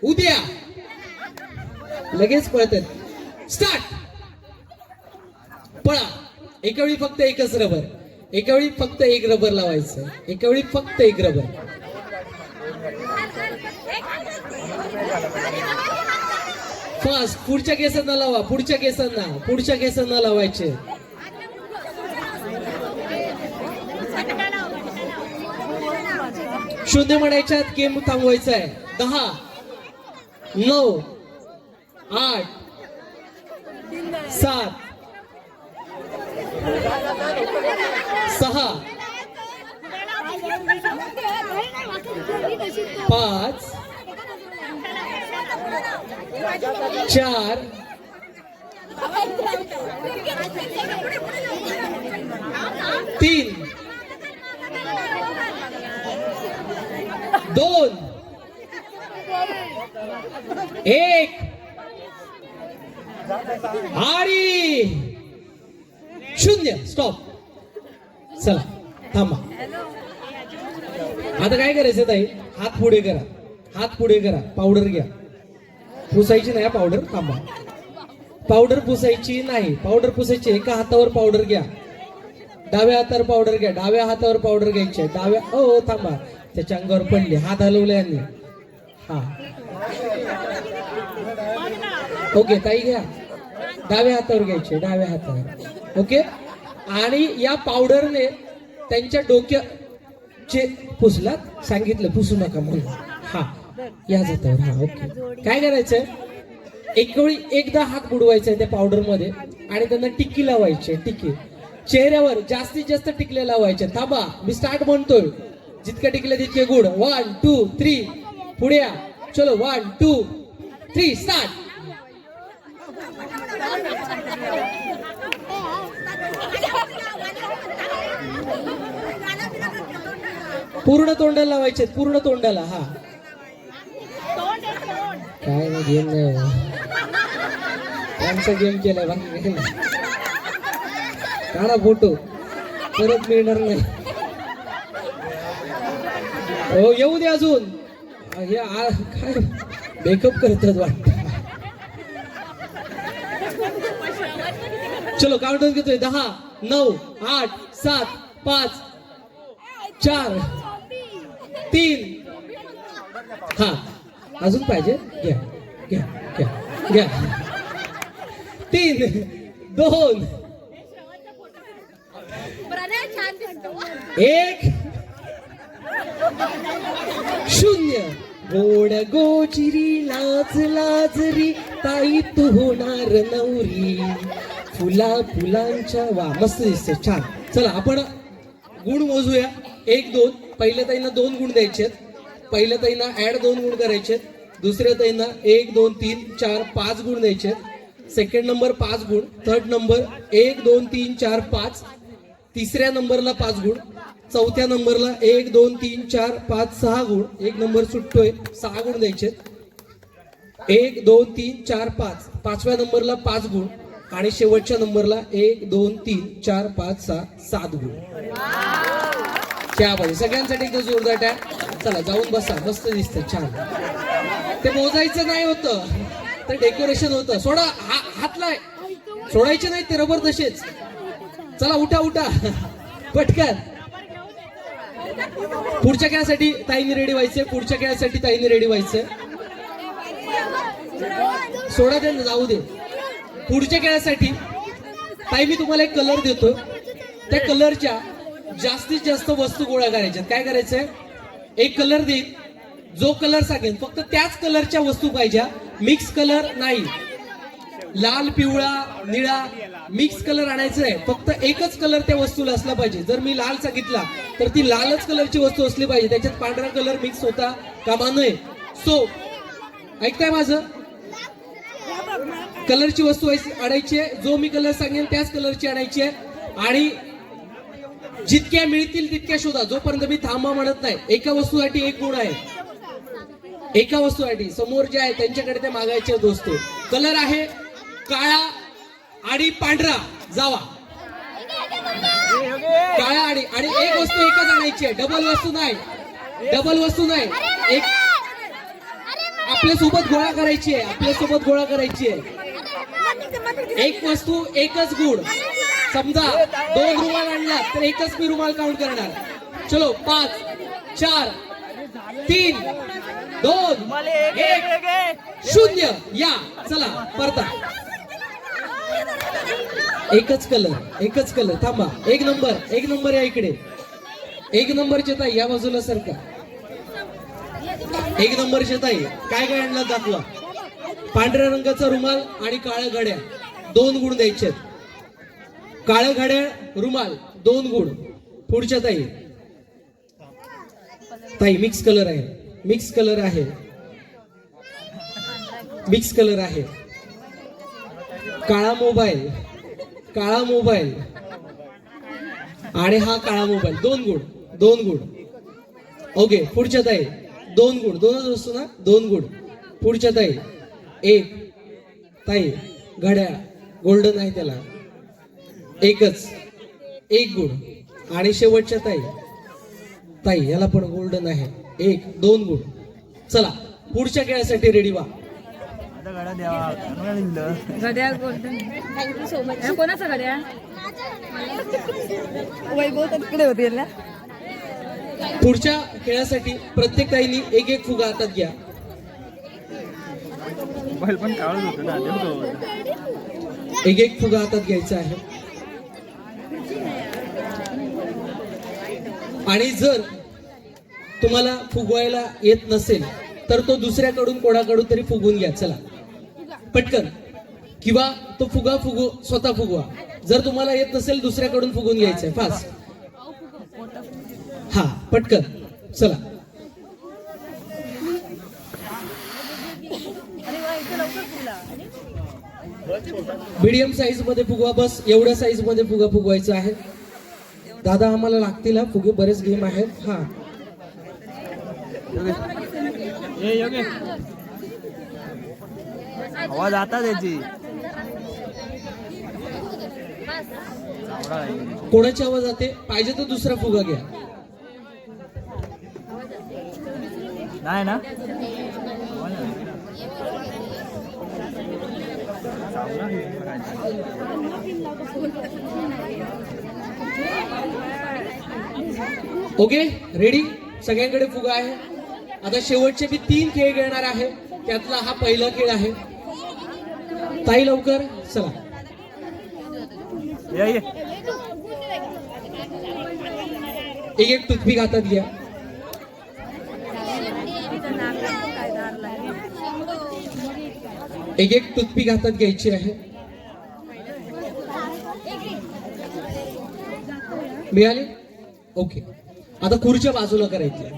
उद्या लगेच पळतात. स्टार्ट. पळा. एका वेळी फक्त एकच रबर. एका वेळी फक्त एक रबर लावायचं. एका वेळी फक्त एक रबर. फास्ट. पुढच्या केसांना लावा. पुढच्या केसांना. पुढच्या केसांना लावायचे. शून्य म्हणायच्यात गेम थांबवायचा आहे. 10 9 8 7 6 5 4 3 2 1 आणि 0. स्टॉप. चला थांबा. आता काय करायचं ताई? हात पुढे करा. हात पुढे करा. पावडर घ्या. पुसायची नाही पावडर. थांबा. पावडर पुसायची नाही. पावडर पुसायची. एका हातावर पावडर घ्या. डाव्या हातावर पावडर घ्या. डाव्या हातावर पावडर घ्यायची. डाव्या ओ थांबा. त्याच्या अंगावर पडली. हात हलवले यांनी. हा ओके ताई घ्या. डाव्या हातावर घ्यायचे. डाव्या हातावर. ओके. आणि या पावडरने त्यांच्या डोक्याचे पुसलात. सांगितलं पुसू नका म्हणून. हा या हातावर. हा ओके. काय करायचंय? एक वेळी एकदा हात बुडवायचा त्या पावडर मध्ये आणि त्यांना टिक्की लावायची. टिक्की चेहऱ्यावर जास्तीत जास्त टिकल्या लावायच्या. थांबा मी स्टार्ट म्हणतोय. जितक्या टिकल्या तितके गुड. 1 2 3 पुढे या. चलो 1 2 3 स्टार्ट. पूर्ण तोंडाला लावायचे. पूर्ण तोंडाला. हा काय नाही गेम नाही. त्यांचा गेम केलाय बाकी गेम. काढा फोटो. परत मिळणार नाही. हो येऊ दे अजून. हे काय मेकअप करतात वाटत. चलो काउंटडाऊन घेतोय. 10 9 8 7 5 4 3 हा अजून पाहिजे. घ्या घ्या घ्या घ्या. 3 2 1 0. गोड गोचिरी लाज लाजरी ताई तू होणार नवरी. फुला फुलांच्या. वा मस्त दिसत. छान. चला आपण गुण मोजूया. 1 2. पहिल्या ताईंना 2 गुण द्यायचे. पहिल्या ताईंना ऍड 2 गुण करायचे. दुसऱ्या ताईंना 1 2 3 4 5 गुण द्यायचे. सेकंड नंबर 5 गुण. Third number 1 2 3 4 5. तिसऱ्या नंबरला 5 गुण. चौथ्या नंबरला 1 2 3 4 5 6 गुण. एक नंबर सुटतोय. 6 गुण द्यायचे. 1 2 3 4 5. पाचव्या नंबरला 5 गुण. आणि शेवटच्या नंबरला 1 2 3 4 5 6 7 गुण. त्या पाहिजे सगळ्यांसाठी एकदा जोरदार टाळ्या. चला जाऊन बसा. मस्त दिसतं. छान. ते मोजायचं नाही होतं तर डेकोरेशन होतं. सोडा. हात लाय, सोडायचे नाही ते रबर तसेच. चला उठा उठा पटकन. पुढच्या खेळासाठी ताईने रेडी व्हायचंय, पुढच्या खेळासाठी ताईने रेडी व्हायचंय. सोडा दे ना, जाऊ दे. पुढच्या खेळासाठी ताई मी तुम्हाला एक कलर देतो, त्या कलरच्या जास्तीत जास्त वस्तू गोळा करायच्यात. काय करायचंय, एक कलर देईल, जो कलर सांगेल फक्त त्याच कलरच्या वस्तू पाहिजे, मिक्स कलर नाही. लाल पिवळा निळा मिक्स कलर आणायचं आहे, फक्त एकच कलर त्या वस्तूला असला पाहिजे. जर मी लाल सांगितला तर ती लालच कलरची वस्तू असली पाहिजे, त्याच्यात पांढरा कलर मिक्स होता कामा नये. सो ऐकताय माझं, कलरची वस्तू आणायची आहे, जो मी कलर सांगेन त्याच कलरची आणायची आहे. आणि जितक्या मिळतील तितक्या शोधा, जोपर्यंत मी थांबा म्हणत नाही. एका वस्तूसाठी एक गुण आहे, एका वस्तूसाठी. समोर जे आहे त्यांच्याकडे ते मागायचे दोस्त. कलर आहे काळा आणि पांढरा, जावा. काळा आणि एक वस्तू एकच आणायची आहे, डबल वस्तू नाही, डबल वस्तू नाही. एक आपल्या सोबत गोळा करायची आहे, आपल्या सोबत गोळा करायची आहे. एक वस्तू एकच गुण. समजा 2 रुमाल आणला तर एकच मी रुमाल काउंट करणार. चलो 5 4 3 2 1 0. या चला परता. एकच कलर, एकच कलर. थांबा, एक नंबर या इकडे. एक नंबरच्या ताई या बाजूला सरका. एक नंबरच्या ताई काय काय आणलं दाखवा. पांढऱ्या रंगाचा रुमाल आणि काळ्या घड्या, 2 गुण द्यायचे. काळ्या घड्याळ रुमाल 2 गुण. पुढच्या ताई, ताई मिक्स कलर आहे, मिक्स कलर आहे, मिक्स कलर आहे. काळा मोबाईल, काळा मोबाईल आणि हा काळा मोबाईल, 2 गुण, 2 गुण. ओके पुढच्या ताई 2 गुण, 2च असतो ना, 2 गुण. पुढच्या ताई एक, ताई घड्याळ गोल्डन आहे त्याला, एकच, 1 गुण. आणि शेवटच्या ताई, ताई याला पण गोल्डन आहे, 1 2 गुण. चला पुढच्या खेळासाठी रेडी व्हा. घड्याळ गोल्डन. Thank you so much. कोणाचा घड्याळ? वैभव तिकडे होती ना. पुढच्या खेळासाठी प्रत्येक ताईनी एक एक फुगा हातात घ्या. एक एक फुगा हातात घ्यायचा आहे. आणि जर तुम्हाला फुगवायला येत नसेल तर तो दुसऱ्याकडून कोणाकडून तरी फुगून घ्या. चला पटकन, किंवा तो फुगा स्वतः फुगवा. जर तुम्हाला येत नसेल दुसऱ्याकडून फुगून घ्यायचंय, फास्ट. हा पटकन चला. मीडियम साईज मध्ये फुगवा, बस एवढ्या साईज मध्ये फुगा फुगवायचा आहे. दादा आम्हाला लागतील हा फुगे, बरेच गेम आहेत. हा आवाज आता त्याची. कोणाची आवाज जाते, पाहिजे तर दुसरा फुगा घ्या. नाही ना. ओके रेडी, सगळ्यांकडे फुगा आहे. आता शेवटचे मी 3 खेळ खेळणार आहे, त्यातला हा पहिला खेळ आहे. ताई लवकर चला. एक एक टूथपिक हातात घ्या. एक एक टूथपिक हातात घ्यायची आहे. मिळाले? ओके. आता खुर्च्या बाजूला करायची.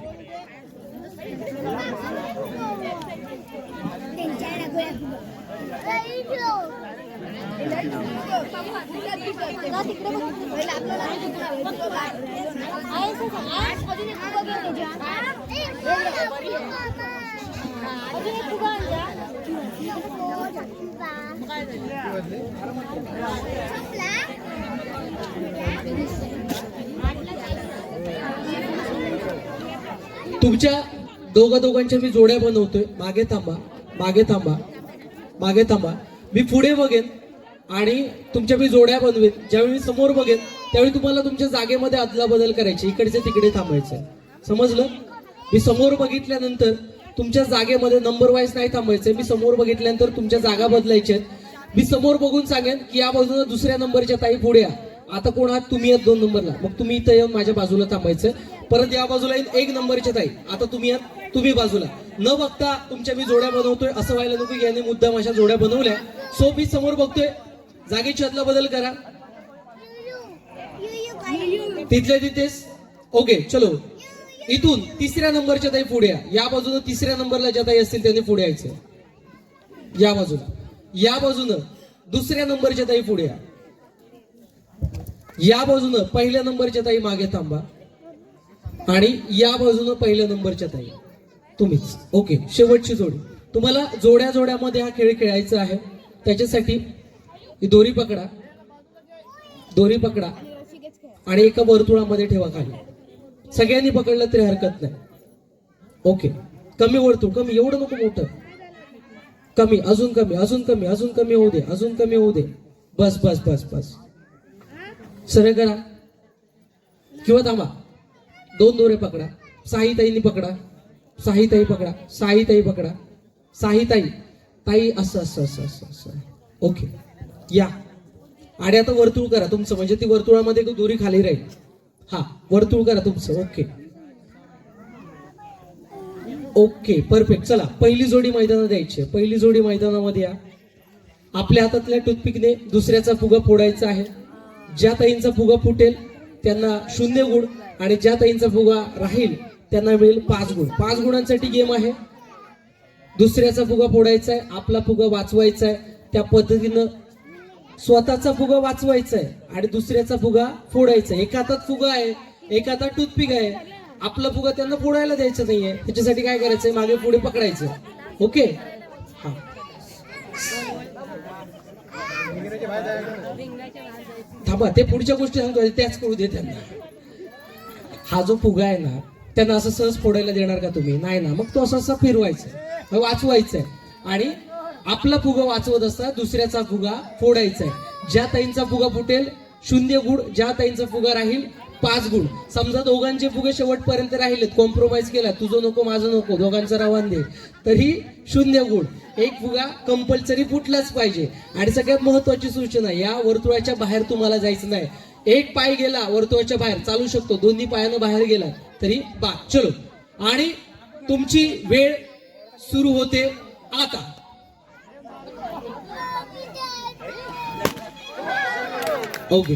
तुमच्या दोघांच्या मी जोड्या बनवतोय. मागे थांबा, मागे थांबा, मागे थांबा. मी पुढे बघेन आणि तुमच्या मी जोड्या बनवेन. ज्यावेळी मी समोर बघेन त्यावेळी तुम्हाला तुमच्या जागेमध्ये अदला बदल करायची, इकडचे तिकडे थांबायचं. समजलं? मी समोर बघितल्यानंतर तुमच्या जागेमध्ये नंबर वाईज नाही थांबायचं. मी समोर बघितल्यानंतर तुमच्या जागा बदलायच्या आहेत. मी समोर बघून सांगेन की या बाजूला दुसऱ्या नंबरच्या ताई पुढे या. आता कोण आहात तुम्ही आहात 2 नंबरला, मग तुम्ही इथं येऊन माझ्या बाजूला थांबायचं. परत या बाजूला येऊन 1 नंबरच्या ताई, आता तुम्ही आहात तुम्ही बाजूला. न बघता तुमच्या मी जोड्या बनवतोय असं व्हायला नको की याने मुद्दाम अशा जोड्या बनवल्या. सो मी समोर बघतोय, जागेची अदला बदल करा तिथल्या तिथेच. ओके चलो, इथून 3ऱ्या नंबरच्या ताई पुढे या बाजूनं 3ऱ्या नंबरला ज्या ताई असतील त्यांनी पुढे यायचं. या बाजूला, या बाजूनं 2ऱ्या नंबरच्या ताई पुढे या बाजूनं 1ल्या नंबरच्या ताई मागे थांबा आणि या बाजूनं 1ल्या नंबरच्या ताई तुम्हीच. ओके, शेवटची जोडी. तुम्हाला जोड्या जोड्यामध्ये हा खेळ खेळायचा आहे. त्याच्यासाठी ही दोरी पकडा, दोरी पकडा आणि एका वर्तुळामध्ये ठेवा खाली. सगळ्यांनी पकडलं तरी हरकत नाही. ओके, कमी वर्तुळ, कमी, एवढं नको मोठं, कमी, अजून कमी, अजून कमी, अजून कमी होऊ दे, अजून कमी होऊ दे. बस बस बस बस, सरळ करा किंवा थांबा. 2 दोरे पकडा. साईताईंनी पकडा, साईताई पकडा, साईताई पकडा, साईताई ताई, असं असं असं असं असं. ओके, या आणि आता वर्तुळ करा तुमचं, म्हणजे ती वर्तुळामध्ये दोरी खाली राहील. हा, वर्तुळ करा तुमचं. Okay okay, perfect. चला, पहिली जोडी मैदानात द्यायची. पहिली जोडी मैदानामध्ये या. आपल्या हातातल्या टूथपिकने दुसऱ्याचा फुगा फोडायचा आहे. ज्या ताईंचा फुगा फुटेल त्यांना 0 गुण आणि ज्या ताईंचा फुगा राहील त्यांना मिळेल 5 गुण. 5 गुणांसाठी गेम आहे. दुसऱ्याचा फुगा फोडायचा आहे, आपला फुगा वाचवायचा आहे. त्या पद्धतीनं स्वतःचा फुगा वाचवायचा आहे आणि दुसऱ्याचा फुगा फोडायचा आहे. एका हातात फुगा आहे, एका हातात टूथपिक आहे. आपला फुगा त्यांना फोडायला द्यायचं नाहीये. त्याच्यासाठी काय करायचंय, मागे पुढे पकडायचं. ओके, हा. थांबा, ते पुढच्या गोष्टी सांगतोय त्याच करू दे त्यांना. हा जो फुगा आहे ना, त्यांना असं सहज फोडायला देणार का तुम्ही? नाही ना. मग तो असं असं फिरवायचं, वाचवायचं आहे आणि आपला फुगा वाचवत असता दुसऱ्याचा फुगा फोडायचा आहे. ज्या ताईंचा फुगा फुटेल 0 गुण, ज्या ताईंचा फुगा राहील 5 गुण. समजा दोघांचे फुगे शेवटपर्यंत राहिलेत, कॉम्प्रोमाइज केला, तुझं नको माझं नको, दोघांचा रवान दे, तरी 0 गुण. एक फुगा कंपल्सरी फुटलाच पाहिजे. आणि सगळ्यात महत्वाची सूचना, या वर्तुळाच्या बाहेर तुम्हाला जायचं नाही. एक पाय गेला वर्तुळाच्या बाहेर, चालू शकतो, दोन्ही पायानं बाहेर गेला तरी बा. चलो, आणि तुमची वेळ सुरू होते आता. ओके,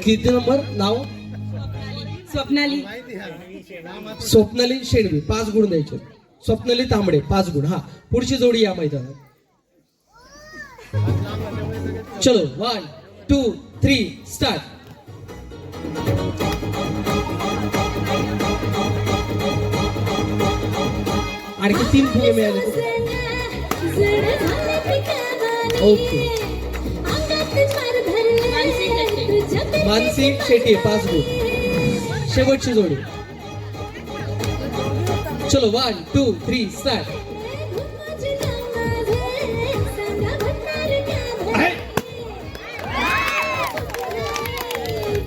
किती नंबर? नाव? स्वप्नाली. स्वप्नाली शेडवी, 5 गुण द्यायचे. स्वप्नाली तांबडे 5 गुण. हा, पुढची जोडी या मैदानात. चलो, 1 2 3 स्टार्ट. आणखी 3 फुगे मिळाले. ओके, मानसी शेट्टी 5 गुण. शेवटची जोडी. चलो, 1 2 3 स्टार्ट.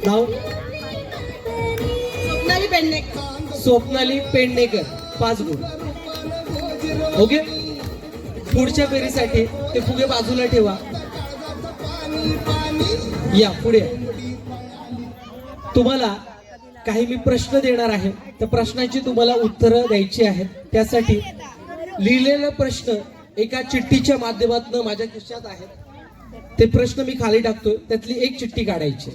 नाव? स्वप्नाली पेडणेकर. स्वप्नाली पेडणेकर 5 गुण. ओके, पुढच्या फेरीसाठी ते फुगे बाजूला ठेवा. या पुढे. तुम्हाला काही मी प्रश्न देणार आहे, त्या प्रश्नाची तुम्हाला उत्तरं द्यायची आहेत. त्यासाठी लिहिलेले प्रश्न एका चिठ्ठीच्या माध्यमातून माझ्या खिशात आहेत. ते प्रश्न मी खाली टाकतोय, त्यातली एक चिठ्ठी काढायची.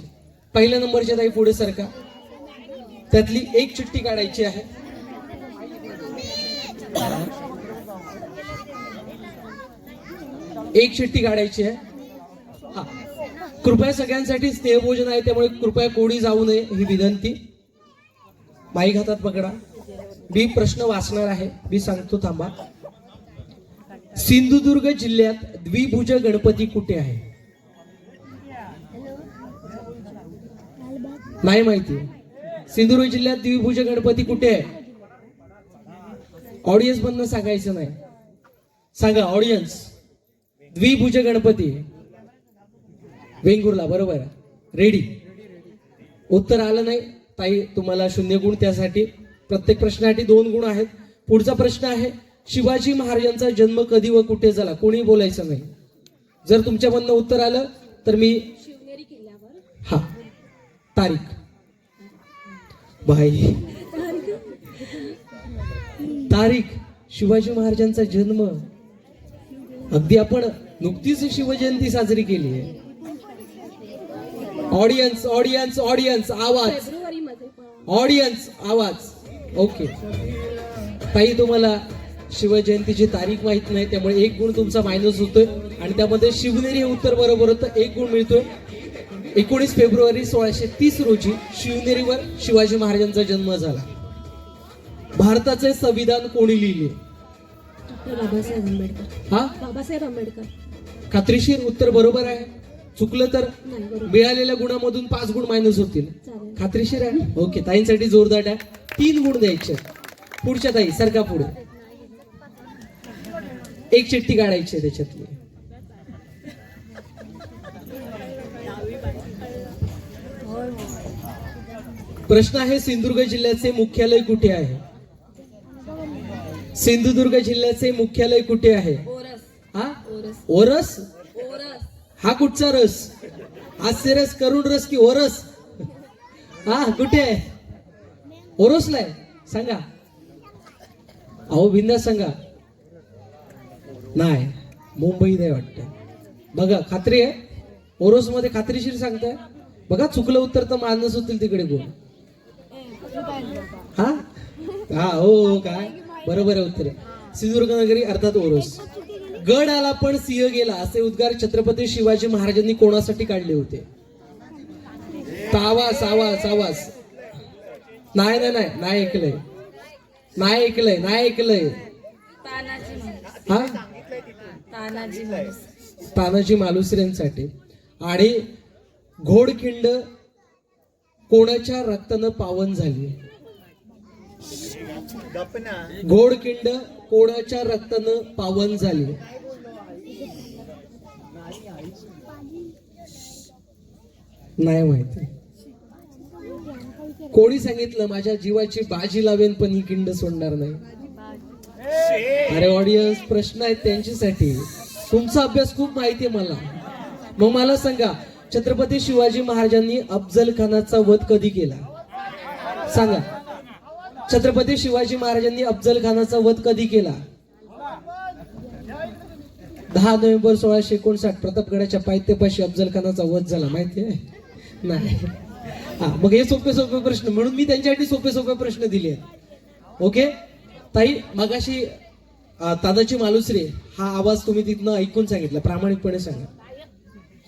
1ल्या नंबरच्या ताई पुढे सरका. त्यातली एक चिठ्ठी काढायची आहे. एक चिठ्ठी काढायची आहे. हा, कृपया सगळ्यांसाठी स्नेहभोजन आहे, त्यामुळे कृपया कोणी जाऊ नये ही विनंती. माईक हातात पकडा. मी प्रश्न वाचणार आहे, मी सांगतो, थांबा. सिंधुदुर्ग जिल्ह्यात द्विभुज गणपती कुठे आहे? नाही माहिती. सिंधुदुर्ग जिल्ह्यात द्विभुज गणपती कुठे आहे? ऑडियन्स मधनं सांगायचं नाही. सांगा ऑडियन्स. द्विभुज गणपती वेंगुर्ला, बरोबर. रेडी. उत्तर आलं नाही ताई, तुम्हाला 0 गुण. त्यासाठी प्रत्येक प्रश्नासाठी 2 गुण आहेत. पुढचा प्रश्न आहे, शिवाजी महाराजांचा जन्म कधी व कुठे झाला? कोणी बोलायचं नाही. जर तुमच्यामधनं उत्तर आलं तर मी हा तारीख भाई तारीख शिवाजी महाराजांचा जन्म, अगदी आपण नुकतीच शिवजयंती साजरी केली आहे. ऑडियन्स ऑडियन्स ऑडियन्स आवाज, ऑडियन्स आवाज. ओके ताई, तुम्हाला शिवजयंतीची तारीख माहित नाही, त्यामुळे 1 गुण तुमचा मायनस होतोय. आणि त्यामध्ये शिवनेरी हे उत्तर बरोबर होतं, 1 गुण मिळतोय. 19 फेब्रुवारी 1630 रोजी शिवनेरीवर शिवाजी महाराजांचा जन्म झाला. भारताचे संविधान कोणी लिहिले? बाबासाहेब आंबेडकर. हा, बाबासाहेब आंबेडकर. खात्रीशीर उत्तर बरोबर आहे. चुकलं तर नाही, बरोबर. मिळालेल्या गुणामधून 5 गुण मायनस होतील. चालेल. खात्रीशीर आहे. ओके, ताईंसाठी जोरदार आहे. 3 गुण द्यायचे. पुढच्या ताई सरका पुढे. एक चिठ्ठी काढायची आहे त्याच्यातली. प्रश्न आहे, सिंधुदुर्ग जिल्ह्याचे मुख्यालय कुठे आहे? सिंधुदुर्ग जिल्ह्याचे मुख्यालय कुठे आहे? ओरस. हा, ओरस. ओरस. ओरस. हा कुठचा रस? हास्य रस, करुण रस की ओरस? हा कुठे आहे? ओरसला आहे. सांगा अहो, बिंदास सांगा. नाही, मुंबईत आहे वाटतं. बघा, खात्री आहे? ओरोस मध्ये खात्रीशीर सांगताय? बघा, चुकलं उत्तर तर मानस होतील तिकडे कोण. हा हा हो, काय बरोबर आहे उत्तर. सिंधुदुर्ग नगरी अर्थात ओरोस. गड आला पण सिंह गेला असे उद्गार छत्रपती शिवाजी महाराजांनी कोणासाठी काढले होते? आवाज आवाज आवाज. नाही नाही नाही, नाही ऐकलंय, नाही ऐकलंय, नाही ऐकलंय. तानाजी मालुसरे. हा, तानाजी मालुसरे. तानाजी मालुसरेंसाठी. आणि घोडखिंड कोणाच्या रक्तानं पावन झाली? घोडखिंड कोणाच्या रक्तानं पावन झाली? नाही माहिती. कोणी सांगितलं माझ्या जीवाची बाजी लावेन पण ही खिंड सोडणार नाही? अरे ऑडियन्स, प्रश्न आहेत त्यांच्यासाठी. तुमचा अभ्यास खूप माहिती आहे मला. मग मला सांगा, छत्रपती शिवाजी महाराजांनी अफजल खानाचा वध कधी केला? सांगा. छत्रपती शिवाजी महाराजांनी अफजल खानाचा वध कधी केला? 10 नोव्हेंबर 1659 प्रतापगडाच्या पायथ्यापाशी अफजल खानाचा वध झाला. माहिती आहे? नाही. हा, मग हे सोपे सोपे प्रश्न, म्हणून मी त्यांच्यासाठी सोपे सोपे प्रश्न दिले आहेत. ओके ताई, मगाशी तानाजी मालुसरे हा आवाज तुम्ही तिथनं ऐकून सांगितला, प्रामाणिकपणे सांगा.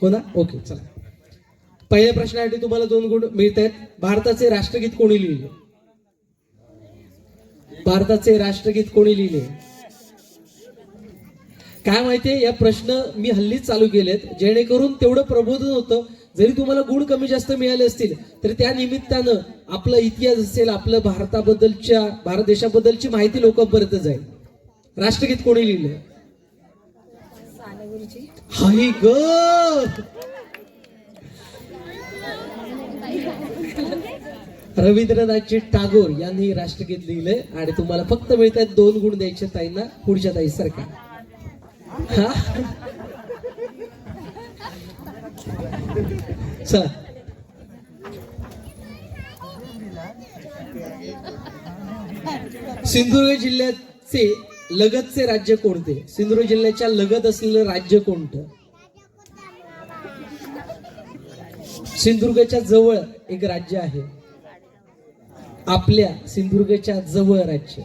हो ना? ओके, चला. पहिल्या प्रश्नासाठी तुम्हाला 2 गुण मिळत आहेत. भारताचे राष्ट्रगीत कोणी लिहिले? भारताचे राष्ट्रगीत कोणी लिहिले? काय माहितीये, या प्रश्न मी हल्लीच चालू केलेत जेणेकरून तेवढं प्रबोधन होतं. जरी तुम्हाला गुण कमी जास्त मिळाले असतील तरी त्या निमित्तानं आपला इतिहास असेल, आपलं भारत देशाबद्दलची माहिती लोकांपर्यंत जाईल. राष्ट्रगीत कोणी लिहिलं? हाही ग, रवींद्रनाथ टागोर यांनी राष्ट्रगीत लिहिलंय. आणि तुम्हाला फक्त मिळत आहेत 2 गुण द्यायचे ताईंना. पुढच्या ताई सारखा. हा, चला. सिंधुदुर्ग जिल्ह्याचे लगतचे राज्य कोणते? सिंधुदुर्ग जिल्ह्याच्या लगत असलेलं राज्य कोणतं? सिंधुदुर्गच्या जवळ एक राज्य आहे, आपल्या सिंधुदुर्गच्या जवळ राज्य.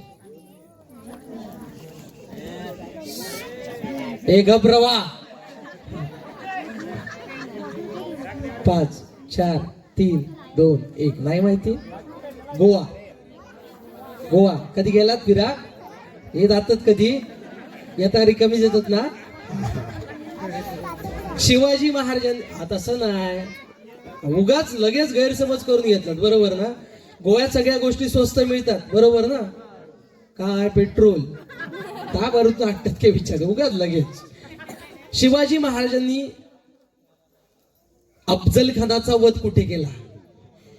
हे घबरवा. 5 4 3 2 1. नाही माहिती? गोवा. गोवा कधी गेलात फिरा? हे जातात कधी? येता रिकामीच येतात ना? शिवाजी महाराजांनी, आता तसं नाही, उगाच लगेच गैरसमज करून घेतलात, बरोबर ना? गोव्यात सगळ्या गोष्टी स्वस्त मिळतात, बरोबर ना? काय पेट्रोल का भरत 8% विचार, उगाच लगेच. शिवाजी महाराजांनी अफजल खानाचा वध कुठे केला?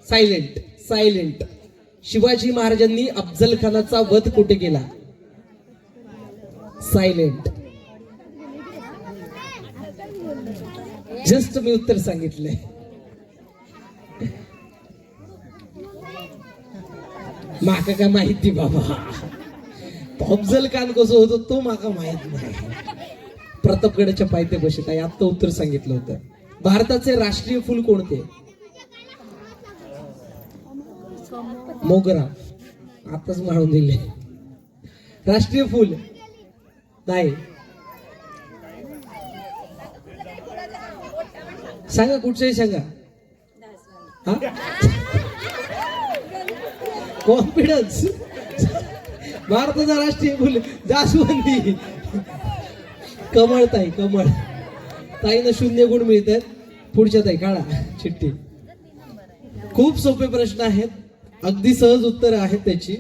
Silent silent. शिवाजी महाराजांनी अफजल खानाचा वध कुठे केला? सायलेंट. जस्ट मी उत्तर सांगितलंय. माका काय माहिती बाबा, अफजल खान कसं होतो तो माका माहित नाही. प्रतापगडाच्या पायथ्यापाशी काय आता उत्तर सांगितलं होतं. भारताचे राष्ट्रीय फुल कोणते? मोगरा. आताच म्हणून दिले. राष्ट्रीय फुल नाही. सांगा कुठचंही सांगा. हा कॉन्फिडन्स. भारताचा राष्ट्रीय फुल जास्वंदी. कमळ ताई, कमळ ताईनं 0 गुण मिळतात. पुढच्या ताई काढा चिठ्ठी. खूप सोपे प्रश्न आहेत, अगदी सहज उत्तर आहेत त्याची.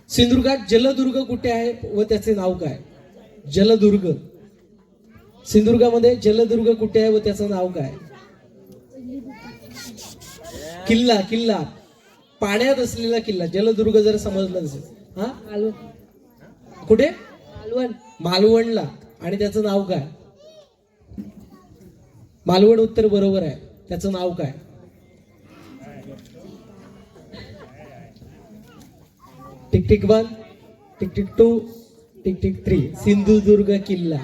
सिंधुदुर्गात जलदुर्ग कुठे आहे व त्याचे नाव काय? जलदुर्ग. सिंधुदुर्गामध्ये जलदुर्ग कुठे आहे व त्याचं नाव काय? किल्ला. किल्ला पाण्यात असलेला किल्ला. जलदुर्ग जर समजलं नसेल. हा कुठे? मालवणला. आणि त्याचं नाव काय? मालवण उत्तर बरोबर आहे. त्याचं नाव काय? Tick tick 1, tick tick 2, tick tick 3. Sindhudurg किल्ला.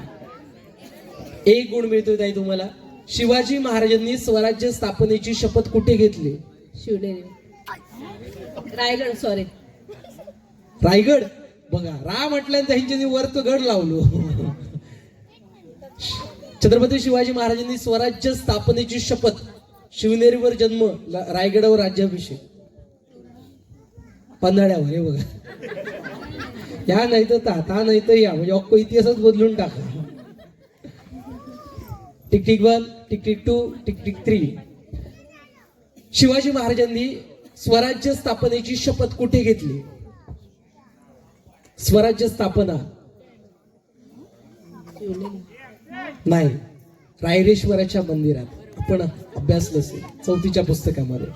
1 गुण मिळतोय ताई तुम्हाला. शिवाजी महाराजांनी स्वराज्य स्थापनेची शपथ कुठे घेतली? शिवनेरी. रायगड. सॉरी, रायगड. बघा रा म्हटल्यानंतर त्यांच्यानी वर तो गड लावलो. छत्रपती शिवाजी महाराजांनी स्वराज्य स्थापनेची शपथ. शिवनेरीवर जन्म, रायगडावर राज्याभिषेक. पन्हाळ्यावर. हे बघा, या नाही तर ता नाही तर या, म्हणजे अख्खा इतिहासच बदलून टाका. Tick tick 1, tick tick 2, tick tick 3. Shivaji महाराजांनी स्वराज्य स्थापनेची शपथ कुठे घेतली? स्वराज्य स्थापना नाही, रायरेश्वराच्या मंदिरात. आपण अभ्यासलं असेल 4थीच्या पुस्तकामध्ये.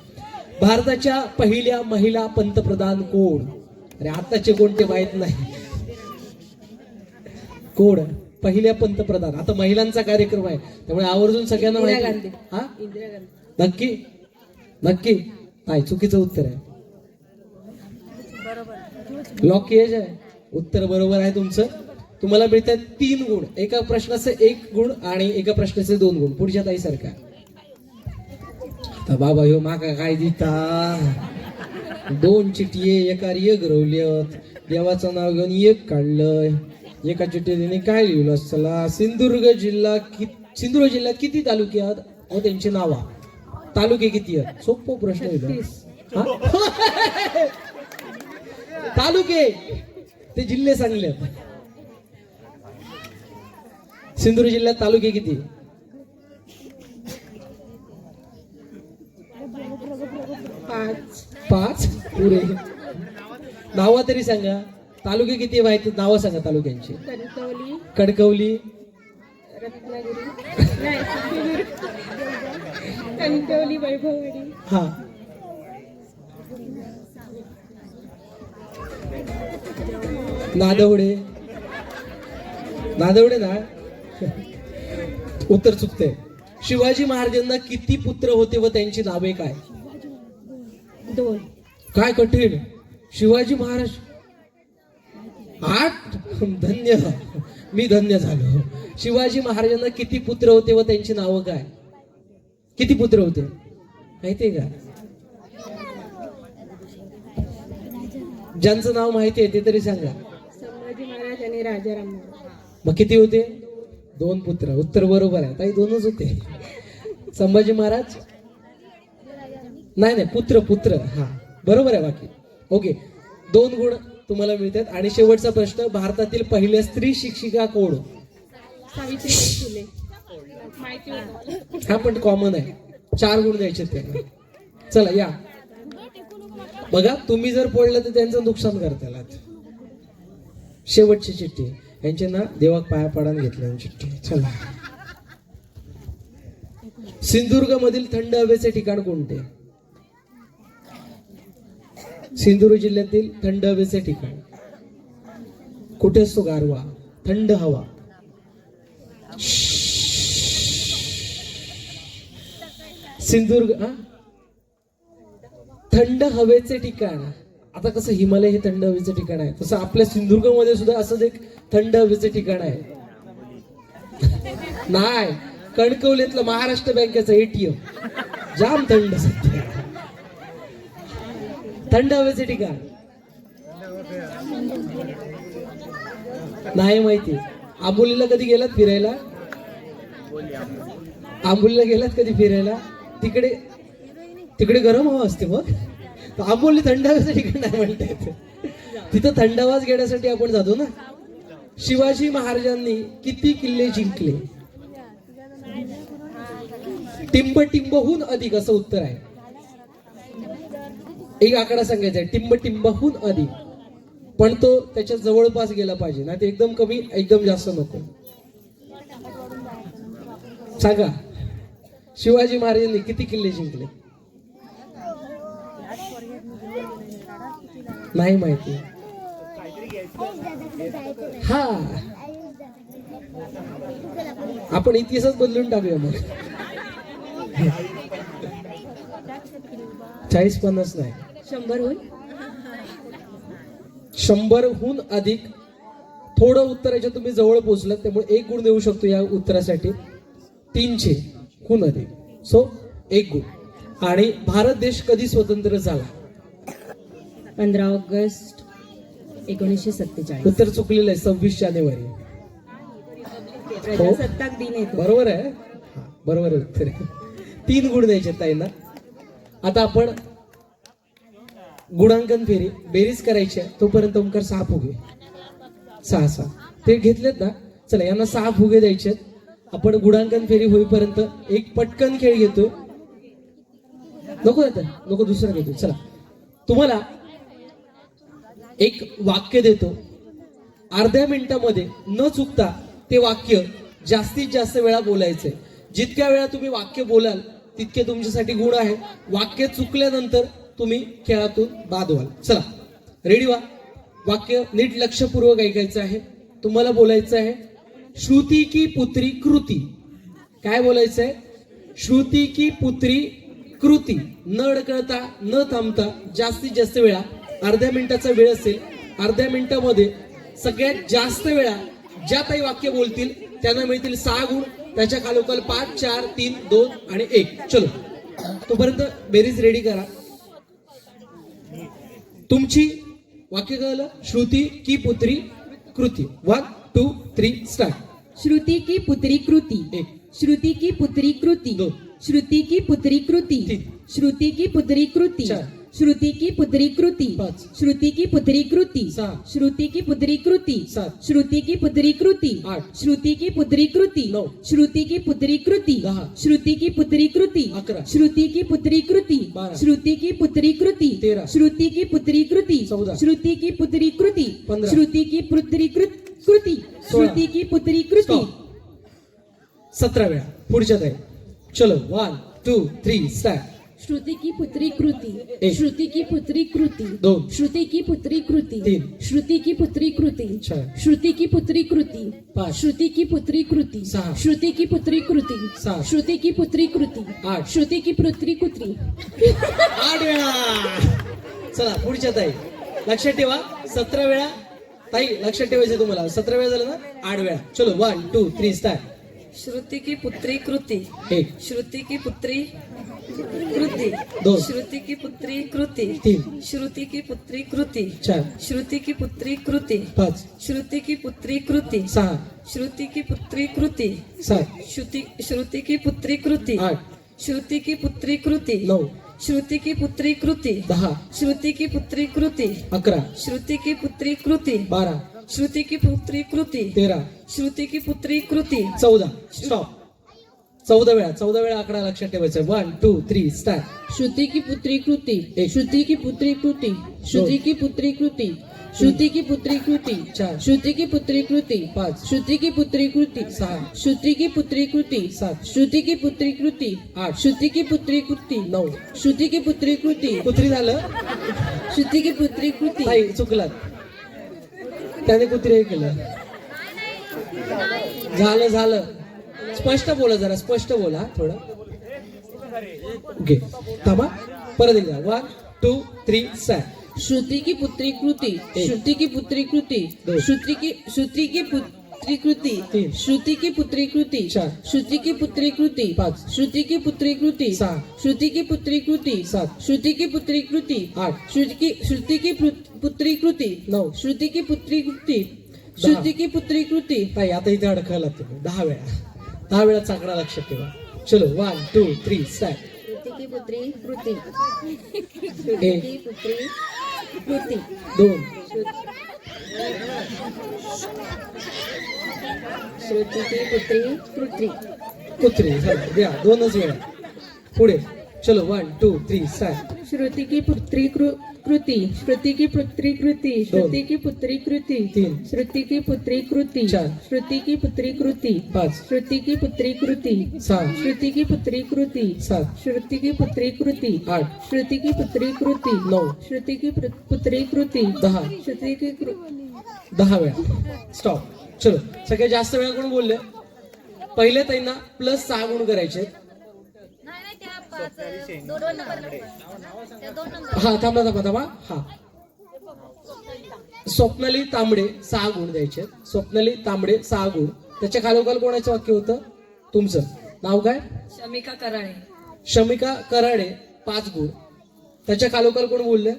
भारताच्या पहिल्या महिला पंतप्रधान कोण? अरे आताचे कोणते माहित नाही. कोण पहिल्या पंतप्रधान? आता महिलांचा कार्यक्रम आहे त्यामुळे आवर्जून सगळ्यांना माहिती. हा नक्की नक्की नाही, चुकीचं उत्तर आहे. लॉक केज आहे. उत्तर बरोबर आहे तुमचं. तुम्हाला मिळतात 3 गुण. एका प्रश्नाचे 1 गुण आणि एका प्रश्नाचे 2 गुण. पुढच्या ताई सारखा. आता बाबा ह्यो माका काय दिता? 2 चिठ्ठिये एका गरवल्यात. देवाचं नाव घेऊन 1 काढलंय. एका चिठ्ठीने काय लिहिलं असला? सिंधुदुर्ग जिल्ह्यात किती तालुके आहेत व त्यांची नावा? तालुके किती आहेत? सोपं प्रश्न आहे. तालुके ते जिल्हे सांगले. सिंधुदुर्ग जिल्ह्यात तालुके किती? 5 पुरे. नावा तरी सांगा. तालुके किती माहिती? नावं सांगा तालुक्यांची. कडकवली, कणकवली, वैभववाडी. हा नादवडे. नादवडे ना. उत्तर चुकते. शिवाजी महाराजांना किती पुत्र होते व त्यांची नावे काय? 2. काय कठीण. शिवाजी महाराज 8. धन्य, मी धन्य झालो. शिवाजी महाराजांना किती पुत्र होते व त्यांची नावं काय? किती पुत्र होते माहितीये का? ज्यांचं नाव माहिती आहे ते तरी सांगा. संभाजी महाराज आणि राजाराम. मग किती होते? 2 पुत्र. उत्तर बरोबर आहे ताई, 2च होते. संभाजी महाराज नाही पुत्र. हा बरोबर आहे. बाकी ओके. 2 गुण तुम्हाला मिळतात. आणि शेवटचा प्रश्न. भारतातील पहिल्या स्त्री शिक्षिका कोण? सावित्रीबाई फुले. माहिती हा पण कॉमन आहे. 4 गुण द्यायचे त्यांना. चला या. बघा तुम्ही जर पडलं तर त्यांचं नुकसान करताल. शेवटची चिठ्ठी यांचे ना देवाक पाया पडान घेतल्या चिठ्ठी. चला, सिंधुदुर्ग मधील थंड हवेचे ठिकाण कोणते? सिंधुदुर्ग जिल्ह्यातील थंड हवेचे ठिकाण कुठे असतो? गारवा, थंड हवा. सिंधुदुर्ग थंड हवेचे ठिकाण. आता कसं हिमालय हे थंड हवेचे ठिकाण आहे, तसं आपल्या सिंधुदुर्ग मध्ये सुद्धा असंच एक थंड हवेचे ठिकाण आहे. नाही, कणकवलीतलं महाराष्ट्र बँकेचं एटीएम जाम थंड सध्या. थंड हवेचे ठिकाण नाही माहिती. आंबोलीला कधी गेलात फिरायला? आंबोलीला गेलात कधी फिरायला? तिकडे गरम हवा असते. मग आंबोली थंड हवेचं ठिकाण नाही म्हणतात. तिथं थंड हवाच घेण्यासाठी आपण जातो ना. शिवाजी महाराजांनी किती किल्ले जिंकले? टिंबटिंबहून अधिक असं उत्तर आहे. एक आकडा सांगायचा आहे, टिंबटिंबहून अधिक, पण तो त्याच्या जवळपास गेला पाहिजे ना. ते एकदम कमी एकदम जास्त नको. सांगा, शिवाजी महाराजांनी किती किल्ले जिंकले? नाही माहिती. हा, आपण इतिहासच बदलून टाकूया मग. 40-50 नाही, 100हून अधिक. थोडं उत्तर याच्या तुम्ही जवळ पोहोचलात, त्यामुळे 1 गुण देऊ शकतो या उत्तरासाठी. 300हून अधिक, सो 1 गुण. आणि भारत देश कधी स्वतंत्र झाला? 15 ऑगस्ट 1947. उत्तर चुकलेलं आहे, 26 जानेवारी. प्रजासत्ताक दिन येतो. बरोबर आहे. हा, बरोबर आहे उत्तर. 3 गुण द्यायचे ताईंना. आता आपण गुणांकन फेरी बेरीज करायची आहे. तोपर्यंत ओमकार 6 फुगे, 6 ते घेतलेत ना. चला, यांना 6 फुगे द्यायचे आहेत. आपण गुणांकन फेरी होईपर्यंत एक पटकन खेळ घेतोय. नको येतं, नको दुसरं घेतोय. चला, तुम्हाला एक वाक्य देतो. अर्ध्या मिनिटामध्ये न चुकता ते वाक्य जास्तीत जास्त वेळा बोलायचंय. जितक्या वेळा तुम्ही वाक्य बोलाल तितके तुमच्यासाठी गुण आहे. वाक्य चुकल्यानंतर तुम्ही खेळातून बाद व्हाल. चला, रेडी व्हा. वाक्य नीट लक्षपूर्वक ऐकायचं आहे. तुम्हाला बोलायचं आहे, श्रुती की पुत्री कृती. काय बोलायचं आहे? श्रुती की पुत्री कृती. न अडकळता, न थांबता, जास्तीत जास्त वेळा. अर्ध्या मिनिटाचा वेळ असेल. अर्ध्या मिनिटामध्ये सगळ्यात जास्त वेळा ज्या काही वाक्य बोलतील त्यांना मिळतील 6 गुण. त्याच्या खालोखाल 5, 4, 3, 2 आणि 1. चलो, तोपर्यंत बेरीज रेडी करा. तुमची वाक्य कळलं? श्रुती की पुत्री कृती. 1, 2, 3 स्टार्ट. श्रुती की पुत्री कृती. 1, श्रुती की पुत्री कृती. 2, श्रुती की पुत्री कृती. 3, श्रुती की पुत्री कृती. 4, श्रुती की पुत्री कृती. 5, श्रुती की पुत्री कृती. 6, श्रुती की पुत्री कृती. 7, श्रुती की पुत्री कृती. 8, श्रुती की पुत्री कृती. 9, श्रुती की पुत्री कृती. 10, श्रुती की पुत्री कृती. 11, श्रुती की पुत्री कृती. 12, श्रुती की पुत्री कृती. 13, श्रुती की पुत्री कृती. 14, श्रुती की पुत्री कृती. 15, श्रुती की पुत्री कृती. श्रुती की पुत्री कृती. 17 वेळा. पुढच्या ताई. चलो, 1, 2, 3 स्टार्ट. श्रुती की पुत्री कृती. एक. श्रुती की पुत्री कृती. 2, श्रुती की पुत्री कृती. 3, श्रुती की पुत्री कृती. 4, श्रुती की पुत्री कृती. 5, श्रुती की पुत्री कृती. 6, श्रुती की पुत्री कृती. 7, श्रुती की पुत्री कृती. 8, श्रुती की पुत्री कृती. 8 वेळा. चला, पुढच्या ताई. लक्षात ठेवा, 17 वेळा. ताई लक्षात ठेवायचं तुम्हाला. 17 वेळा झालं ना, 8 वेळा. चलो, 1, 2, 3 स्टार्ट. श्रुती की पुत्री कृती. 1, श्रुती की पुत्री कृती. 2, श्रुती की पुत्री कृती. 3, श्रुती की पुत्री कृती. 4, श्रुती की पुत्री कृती. 5, श्रुती की पुत्री कृती. 6, श्रुती की पुत्री कृती. 7, श्रुती की पुत्री कृती. 8, श्रुती की पुत्री कृती. 9, श्रुती की पुत्री कृती. 10, श्रुती की पुत्री कृती. 11, श्रुती की पुत्री कृती. 12, श्रुती की पुत्री कृती. 13, श्रुती की पुत्री कृती. 14. स्टॉप. 14 वेळा आकडा लक्षात ठेवायचा. 1 2 3 स्टार्ट. श्रुति की पुत्री कृति, एक. श्रुति की पुत्री कृति, श्रुति की पुत्री कृति, श्रुति की पुत्री कृति, चार. श्रुति की पुत्री कृति, 5 श्रुति की पुत्री कृति, 6 श्रुति की पुत्री कृति, 7 श्रुति की पुत्री कृति, 8 श्रुति की पुत्री कृति, 9 श्रुति की पुत्री कृति, कुत्री झालं. श्रुति की पुत्री कृति. नाही चुकलात, त्याने कुत्री हे केलं. झालं. स्पष्ट बोला, जरा स्पष्ट बोला थोडं. ओके थांबा, परत एकदा. 1 2 3 स्टार्ट. श्रुति की पुत्री कृति, एक. श्रुति की पुत्री कृति, दो. श्रुति की पुत्री कृति, तीन. श्रुति की पुत्री कृति, चार. श्रुति की पुत्री कृति, 5 श्रुति की पुत्री कृति, 6 श्रुति की पुत्री कृति, 7 श्रुति की पुत्री कृति, 8 श्रुति की पुत्री कृति, 9 श्रुति की पुत्री कृति, 10. श्रुति की पुत्री कृति. ताई आता इथे अडकला तुम्ही. 10 वेळा चाकडा लक्षात ठेवा. चलो 1 2 3 स्टार्ट. श्रुति की पुत्री कृति, श्रुति एक. की पुत्री कृति, 2 श्रुति की पुत्री कृति, कुत्री झालं. द्या 2च वेळा. पुढे चलो 1 2 3 स्टार्ट. श्रुति की पुत्री कृति, श्रुति की पुत्री कृति, श्रुति की पुत्री कृति, 3 श्रुति की पुत्री कृति, चार. श्रुति की पुत्री कृति, 5 श्रुति की पुत्री कृति, 6 श्रुति की पुत्री कृति, 7 श्रुति की पुत्री कृति, 8 श्रुति की पुत्री कृति, 9 श्रुति की पुत्री कृति, 10 श्रुति की 10 वेळा. स्टॉप. चलो सगळ्यात जास्त वेळा कोण बोलले? पहिले ताईंना +6 गुण करायचे. हा थांबा. हा स्वप्नाली तांबडे 6 गुण द्यायचे. स्वप्नाली तांबडे 6 गुण. त्याच्या खालोखाल कोणाचं वाक्य होतं? तुमचं नाव काय? शमिका कराळे. शमिका कराडे 5 गुण. त्याच्या खालोखाल कोण बोलले?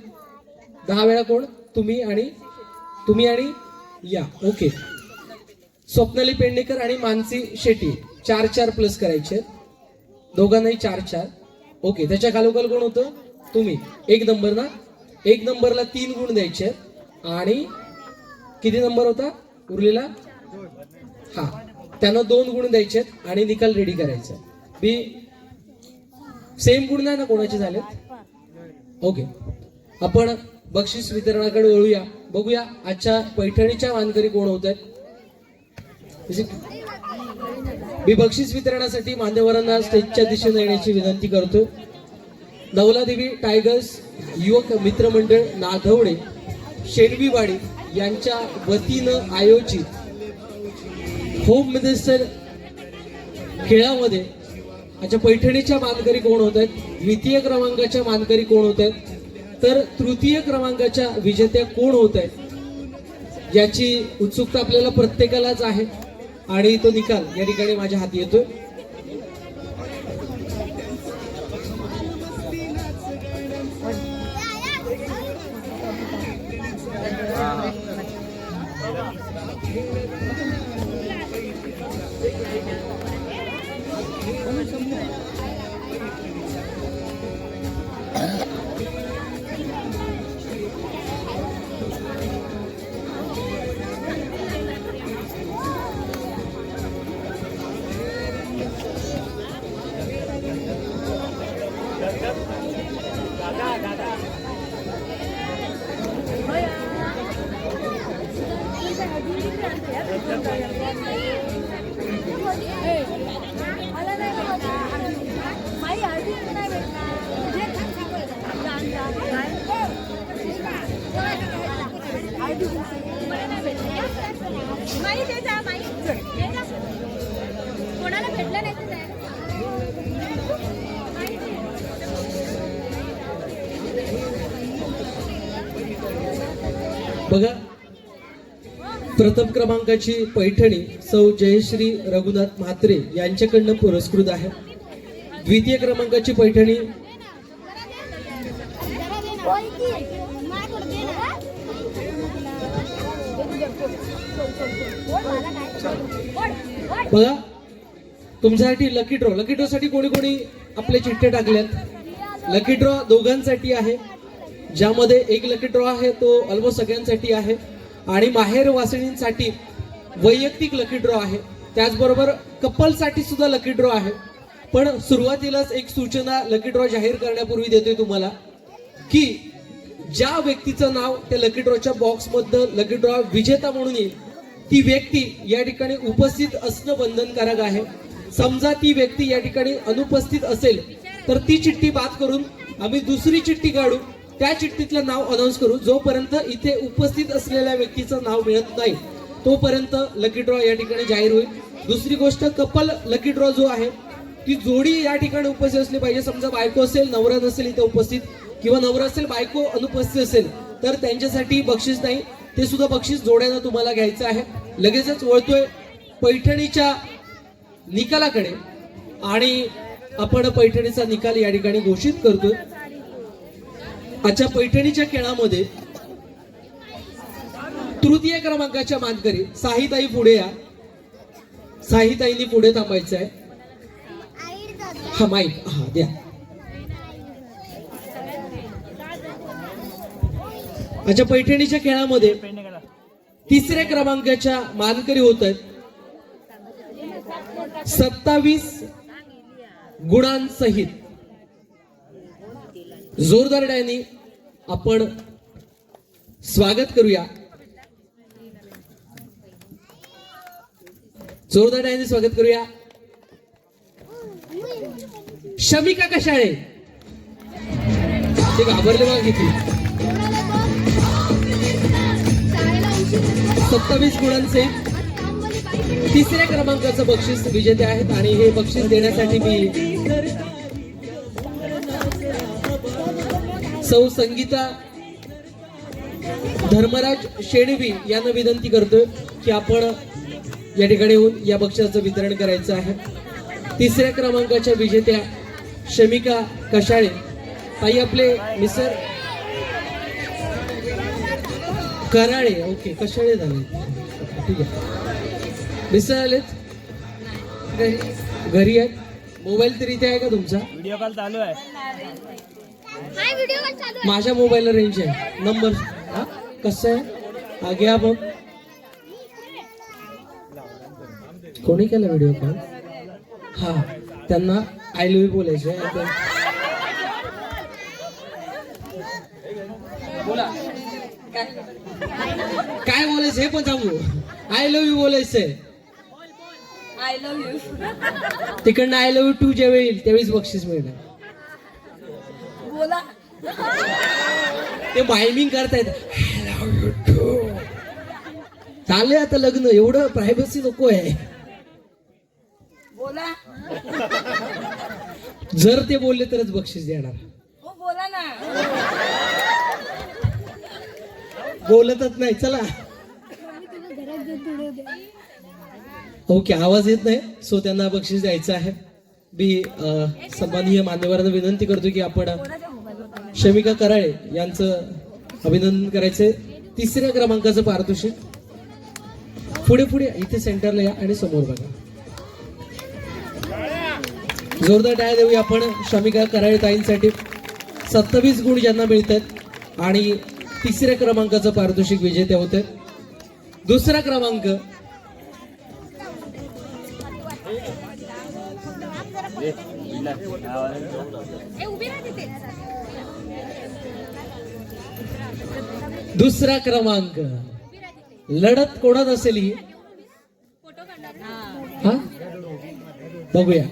10 वेळा कोण? तुम्ही आणि या. ओके. स्वप्नाली पेडणेकर आणि मानसी शेट्टी 4 प्लस करायचे. दोघांनाही 4. ओके. त्याच्या खालोखाल कोण होतं? तुम्ही. 1 नंबर ना. 1 नंबरला 3 गुण द्यायचे. आणि किती नंबर होता उरलेला? हा त्यांना 2 गुण द्यायचे आणि निकाल रेडी करायचा. बी सेम गुण नाही ना कोणाचे झालेत? ओके. आपण बक्षीस वितरणाकडे वळूया. बघूया आजच्या पैठणीच्या मानकरी कोण होत आहेत. मी बक्षीस वितरणासाठी मान्यवरांना स्टेजच्या दिशेने येण्याची विनंती करतो. नवलादेवी टायगर्स युवक मित्रमंडळ नागवडे शेणवीवाडी यांच्या वतीनं आयोजित होम मिनिस्टर खेळामध्ये आजच्या पैठणीच्या मानकरी कोण होत आहेत, द्वितीय क्रमांकाच्या मानकरी कोण होत आहेत, तर तृतीय क्रमांकाच्या विजेत्या कोण होत आहेत याची उत्सुकता आपल्याला प्रत्येकालाच आहे. आणि तो निकाल या ठिकाणी माझ्या हाती येतोय. कोणाला भेटलं नाही तर बघा प्रथम क्रमांकाची पैठणी सौ जयश्री रघुनाथ म्हात्रे यांच्याकडनं पुरस्कृत आहे. द्वितीय क्रमांकाची पैठणी बघा तुमच्यासाठी लकी ड्रॉ साठी कोणी कोणी आपले चिठ्ठे टाकल्यात. लकी ड्रॉ दोघांसाठी आहे, ज्यामध्ये एक लकी ड्रॉ आहे तो ऑलमोस्ट सगळ्यांसाठी आहे आणि माहेर वासिनींसाठी वैयक्तिक लकी ड्रॉ आहे. त्याचबरोबर कपलसाठी सुद्धा लकी ड्रॉ आहे. पण सुरुवातीलाच एक सूचना लकी ड्रॉ जाहीर करण्यापूर्वी देतोय तुम्हाला की ज्या व्यक्तीचं नाव त्या लकी ड्रॉच्या बॉक्स मधनं लकी ड्रॉ विजेता म्हणून येईल ती व्यक्ती या ठिकाणी उपस्थित असणं बंधनकारक आहे. समजा ती व्यक्ती या ठिकाणी अनुपस्थित असेल तर ती चिठ्ठी बाद करून आम्ही दुसरी चिठ्ठी काढू, त्या चिठ्ठीतलं नाव अनाऊन्स करू. जोपर्यंत इथे उपस्थित असलेल्या व्यक्तीचं नाव मिळत नाही तोपर्यंत लकी ड्रॉ या ठिकाणी जाहीर होईल. दुसरी गोष्ट, कपल लकी ड्रॉ जो आहे ती जोडी या ठिकाणी उपस्थित असली पाहिजे. समजा बायको असेल नवरा नसेल इथे उपस्थित किंवा नवरा असेल बायको अनुपस्थित असेल तर त्यांच्यासाठी बक्षीस नाही, ते सुद्धा बक्षीस जोड्यानं तुम्हाला घ्यायचं आहे. लगेचच वळतोय पैठणीच्या निकालाकडे आणि आपण पैठणीचा निकाल या ठिकाणी घोषित करतोय. आजच्या पैठणीच्या खेळामध्ये तृतीय क्रमांकाच्या मानकरी साहिताई पुढे या. साहिताईंनी पुढे थांबायचं आहे. हा माईक हा द्या. आजच्या पैठणीच्या खेळामध्ये तिसऱ्या क्रमांकाच्या मानकरी होत आहेत 27 गुणांसहित. जोरदार टाळ्यांनी आपण स्वागत करूया. जोरदार टाळ्यांनी स्वागत करूया शमिका कशाळे. ते घाबरले बघा किती. 27 गुणांचे तिसऱ्या क्रमांकाचं बक्षीस विजेते आहेत आणि हे बक्षीस देण्यासाठी मी सौ संगीता धर्मराज शेणवी यांना विनंती करतोय की आपण या ठिकाणी येऊन या बक्षिसाचं वितरण करायचं आहे. तिसऱ्या क्रमांकाच्या विजेत्या शमिका कशाळे ताई आपले मिसर कराळे. ओके कशाळे झाले ठीक आहे. मिसर आलेत घरी आहेत. मोबाईल तरी इथे आहे का तुमचा? व्हिडिओ कॉल चालू आहे. हाय व्हिडिओ कॉल चालू आहे. माझ्या मोबाईलला रेंज आहे. नंबर हा कसं आहे हा घ्या बघ. कोणी केला व्हिडिओ कॉल? हा त्यांना आय लव्ह यू बोलायचं आहे. बोला काय बोलायचं हे पण सांगू. आय लव्ह यू बोलायचंय. I love you. तिकडनं आय लव्ह यू टू जेव्हा येईल त्यावेळेस बक्षीस मिळणार. बोला. ते मायमिंग करतायत. I love you too. चाललंय आता लग्न, एवढं प्रायव्हसी नको आहे. बोला. जर ते बोलले तरच बक्षीस देणार. हो बोला ना. बोलतच नाही. चला ओके आवाज येत नाही सो त्यांना बक्षीस द्यायचं आहे. मी सन्माननीय मान्यवरांना विनंती करतो की आपण शमिका कराळे यांचं अभिनंदन करायचंय. तिसऱ्या क्रमांकाचं पारितोषिक. पुढे पुढे इथे सेंटरला या आणि समोर बघा. जोरदार टाळ्या देऊया आपण शमिका कराळे ताईंसाठी. 27 गुण ज्यांना मिळतात आणि तिसऱ्या क्रमांकाचं पारितोषिक विजेते होते. दुसरा क्रमांक उभी राहा तिथे. दुसरा क्रमांक लढत कोणात असेल ही हा बघूया.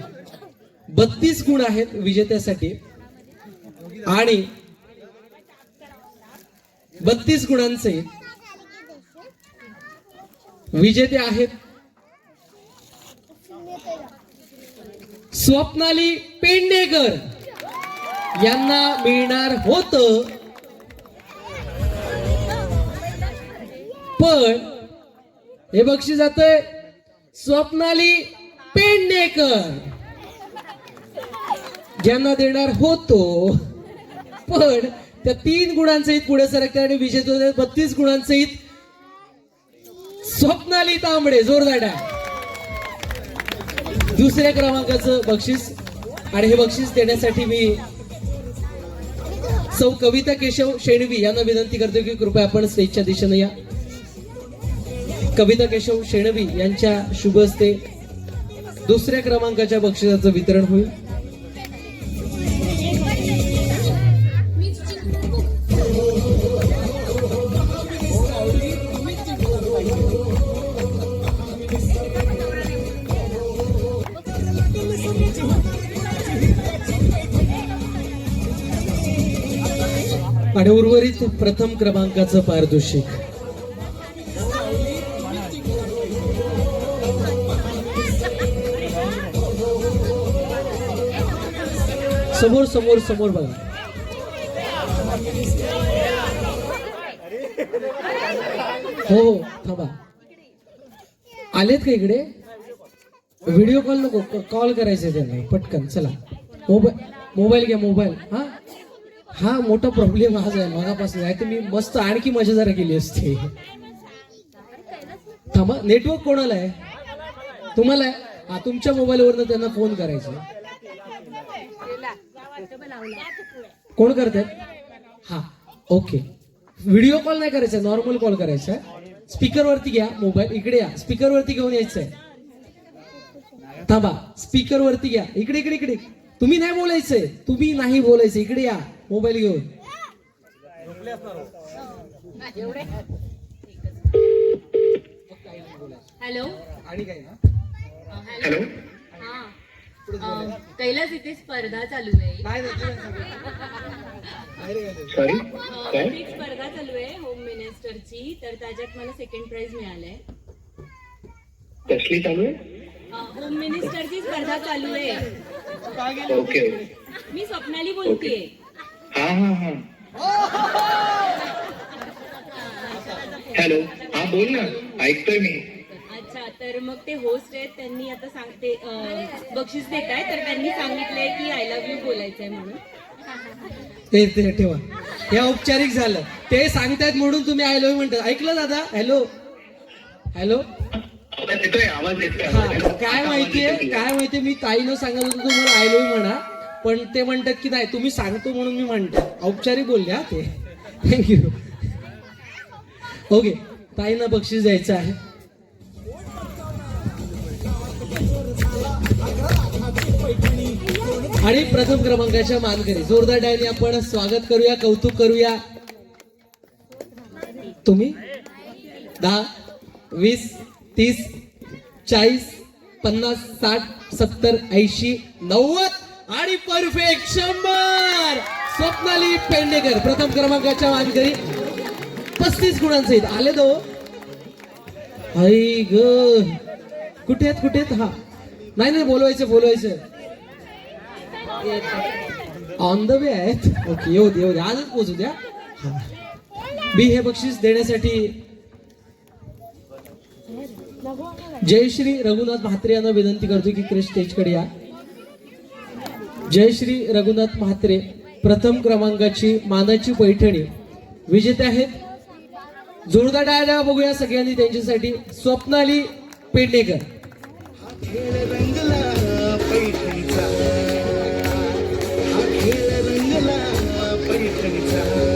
32 गुण आहेत विजेत्यासाठी आणि 32 गुणांचे विजेते आहेत स्वप्नाली पेंडेकर. यांना मिळणार होत पण हे बक्षीस जातंय स्वप्नाली पेंडेकर ज्यांना देणार होतो पण त्या 3 गुणांसहित पुढे सरकतात आणि विजेते होते 32 गुणांसहित स्वप्नाली तांबडे. जोरदार. दुसऱ्या क्रमांकाचं बक्षीस आणि हे बक्षीस देण्यासाठी मी सौ कविता केशव शेणवी यांना विनंती करतो की कृपया आपण स्टेजच्या दिशेने या. कविता केशव शेणवी यांच्या शुभ हस्ते दुसऱ्या क्रमांकाच्या बक्षिसाचं वितरण होईल. आणि उर्वरित प्रथम क्रमांकाचं पारितोषिक. समोर समोर समोर बघा. हो हो थांबा. आलेत का इकडे? व्हिडिओ कॉल नको, कॉल करायचे त्यांना पटकन. चला मोबाईल घ्या मोबाईल. हा हा मोठा प्रॉब्लेम हाच आहे मगापासून. आहे तर मी मस्त आणखी मजा जरा केली असते. थांबा. नेटवर्क कोणाला आहे? तुम्हाला आहे? हा तुमच्या मोबाईलवरनं त्यांना फोन करायचा. कोण करतात? हा ओके. व्हिडिओ कॉल नाही करायचा, नॉर्मल कॉल करायचा. स्पीकर वरती घ्या मोबाईल. इकडे या. स्पीकर वरती घेऊन यायचंय. थांबा. स्पीकर वरती घ्या. इकडे इकडे इकडे. तुम्ही नाही बोलायचंय, तुम्ही नाही बोलायचं. इकडे या मोबाईल घेऊन. हॅलो. आणि काय ना हॅलो. हा कैलास, इथे स्पर्धा चालू आहे. एक स्पर्धा चालू आहे होम मिनिस्टरची, तर त्याच्यात मला सेकंड प्राइज मिळालंय. कसली चालू आहे? होम मिनिस्टरची स्पर्धा चालू आहे. ओके. मी स्वप्नाली बोलतेय. हा हा हा. हॅलो. हा बोल ना, ऐकतोय मी. अच्छा, तर मग ते होस्ट आहेत, त्यांनी आता सांगते बक्षीस देत आहे, तर त्यांनी सांगितलंय की आय लव्ह यू बोलायचंय म्हणून. ते ठेवा. हे औपचारिक झालं. ते सांगतायत म्हणून तुम्ही आय लव्ह म्हणतात. ऐकलं दादा? Hello hello. आवाज येतोय, आवाज येतोय. हा काय माहितीये मी ताईनं सांगत होतो तुम्हाला आय लव्ह म्हणा, पण ते म्हणतात की नाही तुम्ही सांगतो म्हणून मी म्हणतो. औपचारिक बोलले हा ते. थँक्यू. ओके. ताईंना बक्षीस द्यायचं आहे. आणि प्रथम क्रमांकाच्या मानकरी जोरदार डायने आपण स्वागत करूया, कौतुक करूया. तुम्ही 10, 20, 30, 40, 50, 60, 70, 80, 90 आणि परफेक्ट 100. स्वप्नाली पेंडेकर प्रथम क्रमांकाच्या मानकरी 35 गुणांसहित आले. दो आई ग कुठे आहेत? हा नाही बोलवायचं ऑन द वे आहेत. ओके येऊ दे आजच पोहोचू द्या. मी हे बक्षीस देण्यासाठी जयश्री रघुनाथ म्हात्रे यांना विनंती करतो की क्रिश स्टेजकडे या. जयश्री रघुनाथ म्हात्रे प्रथम क्रमांकाची मानाची पैठणी विजेते आहेत. जोरदार टाळ्या बघूया सगळ्यांनी त्यांच्यासाठी. स्वप्नाली पेंडेकर. खेळ रंगला पैठणीचा, हा खेळ रंगला पैठणीचा.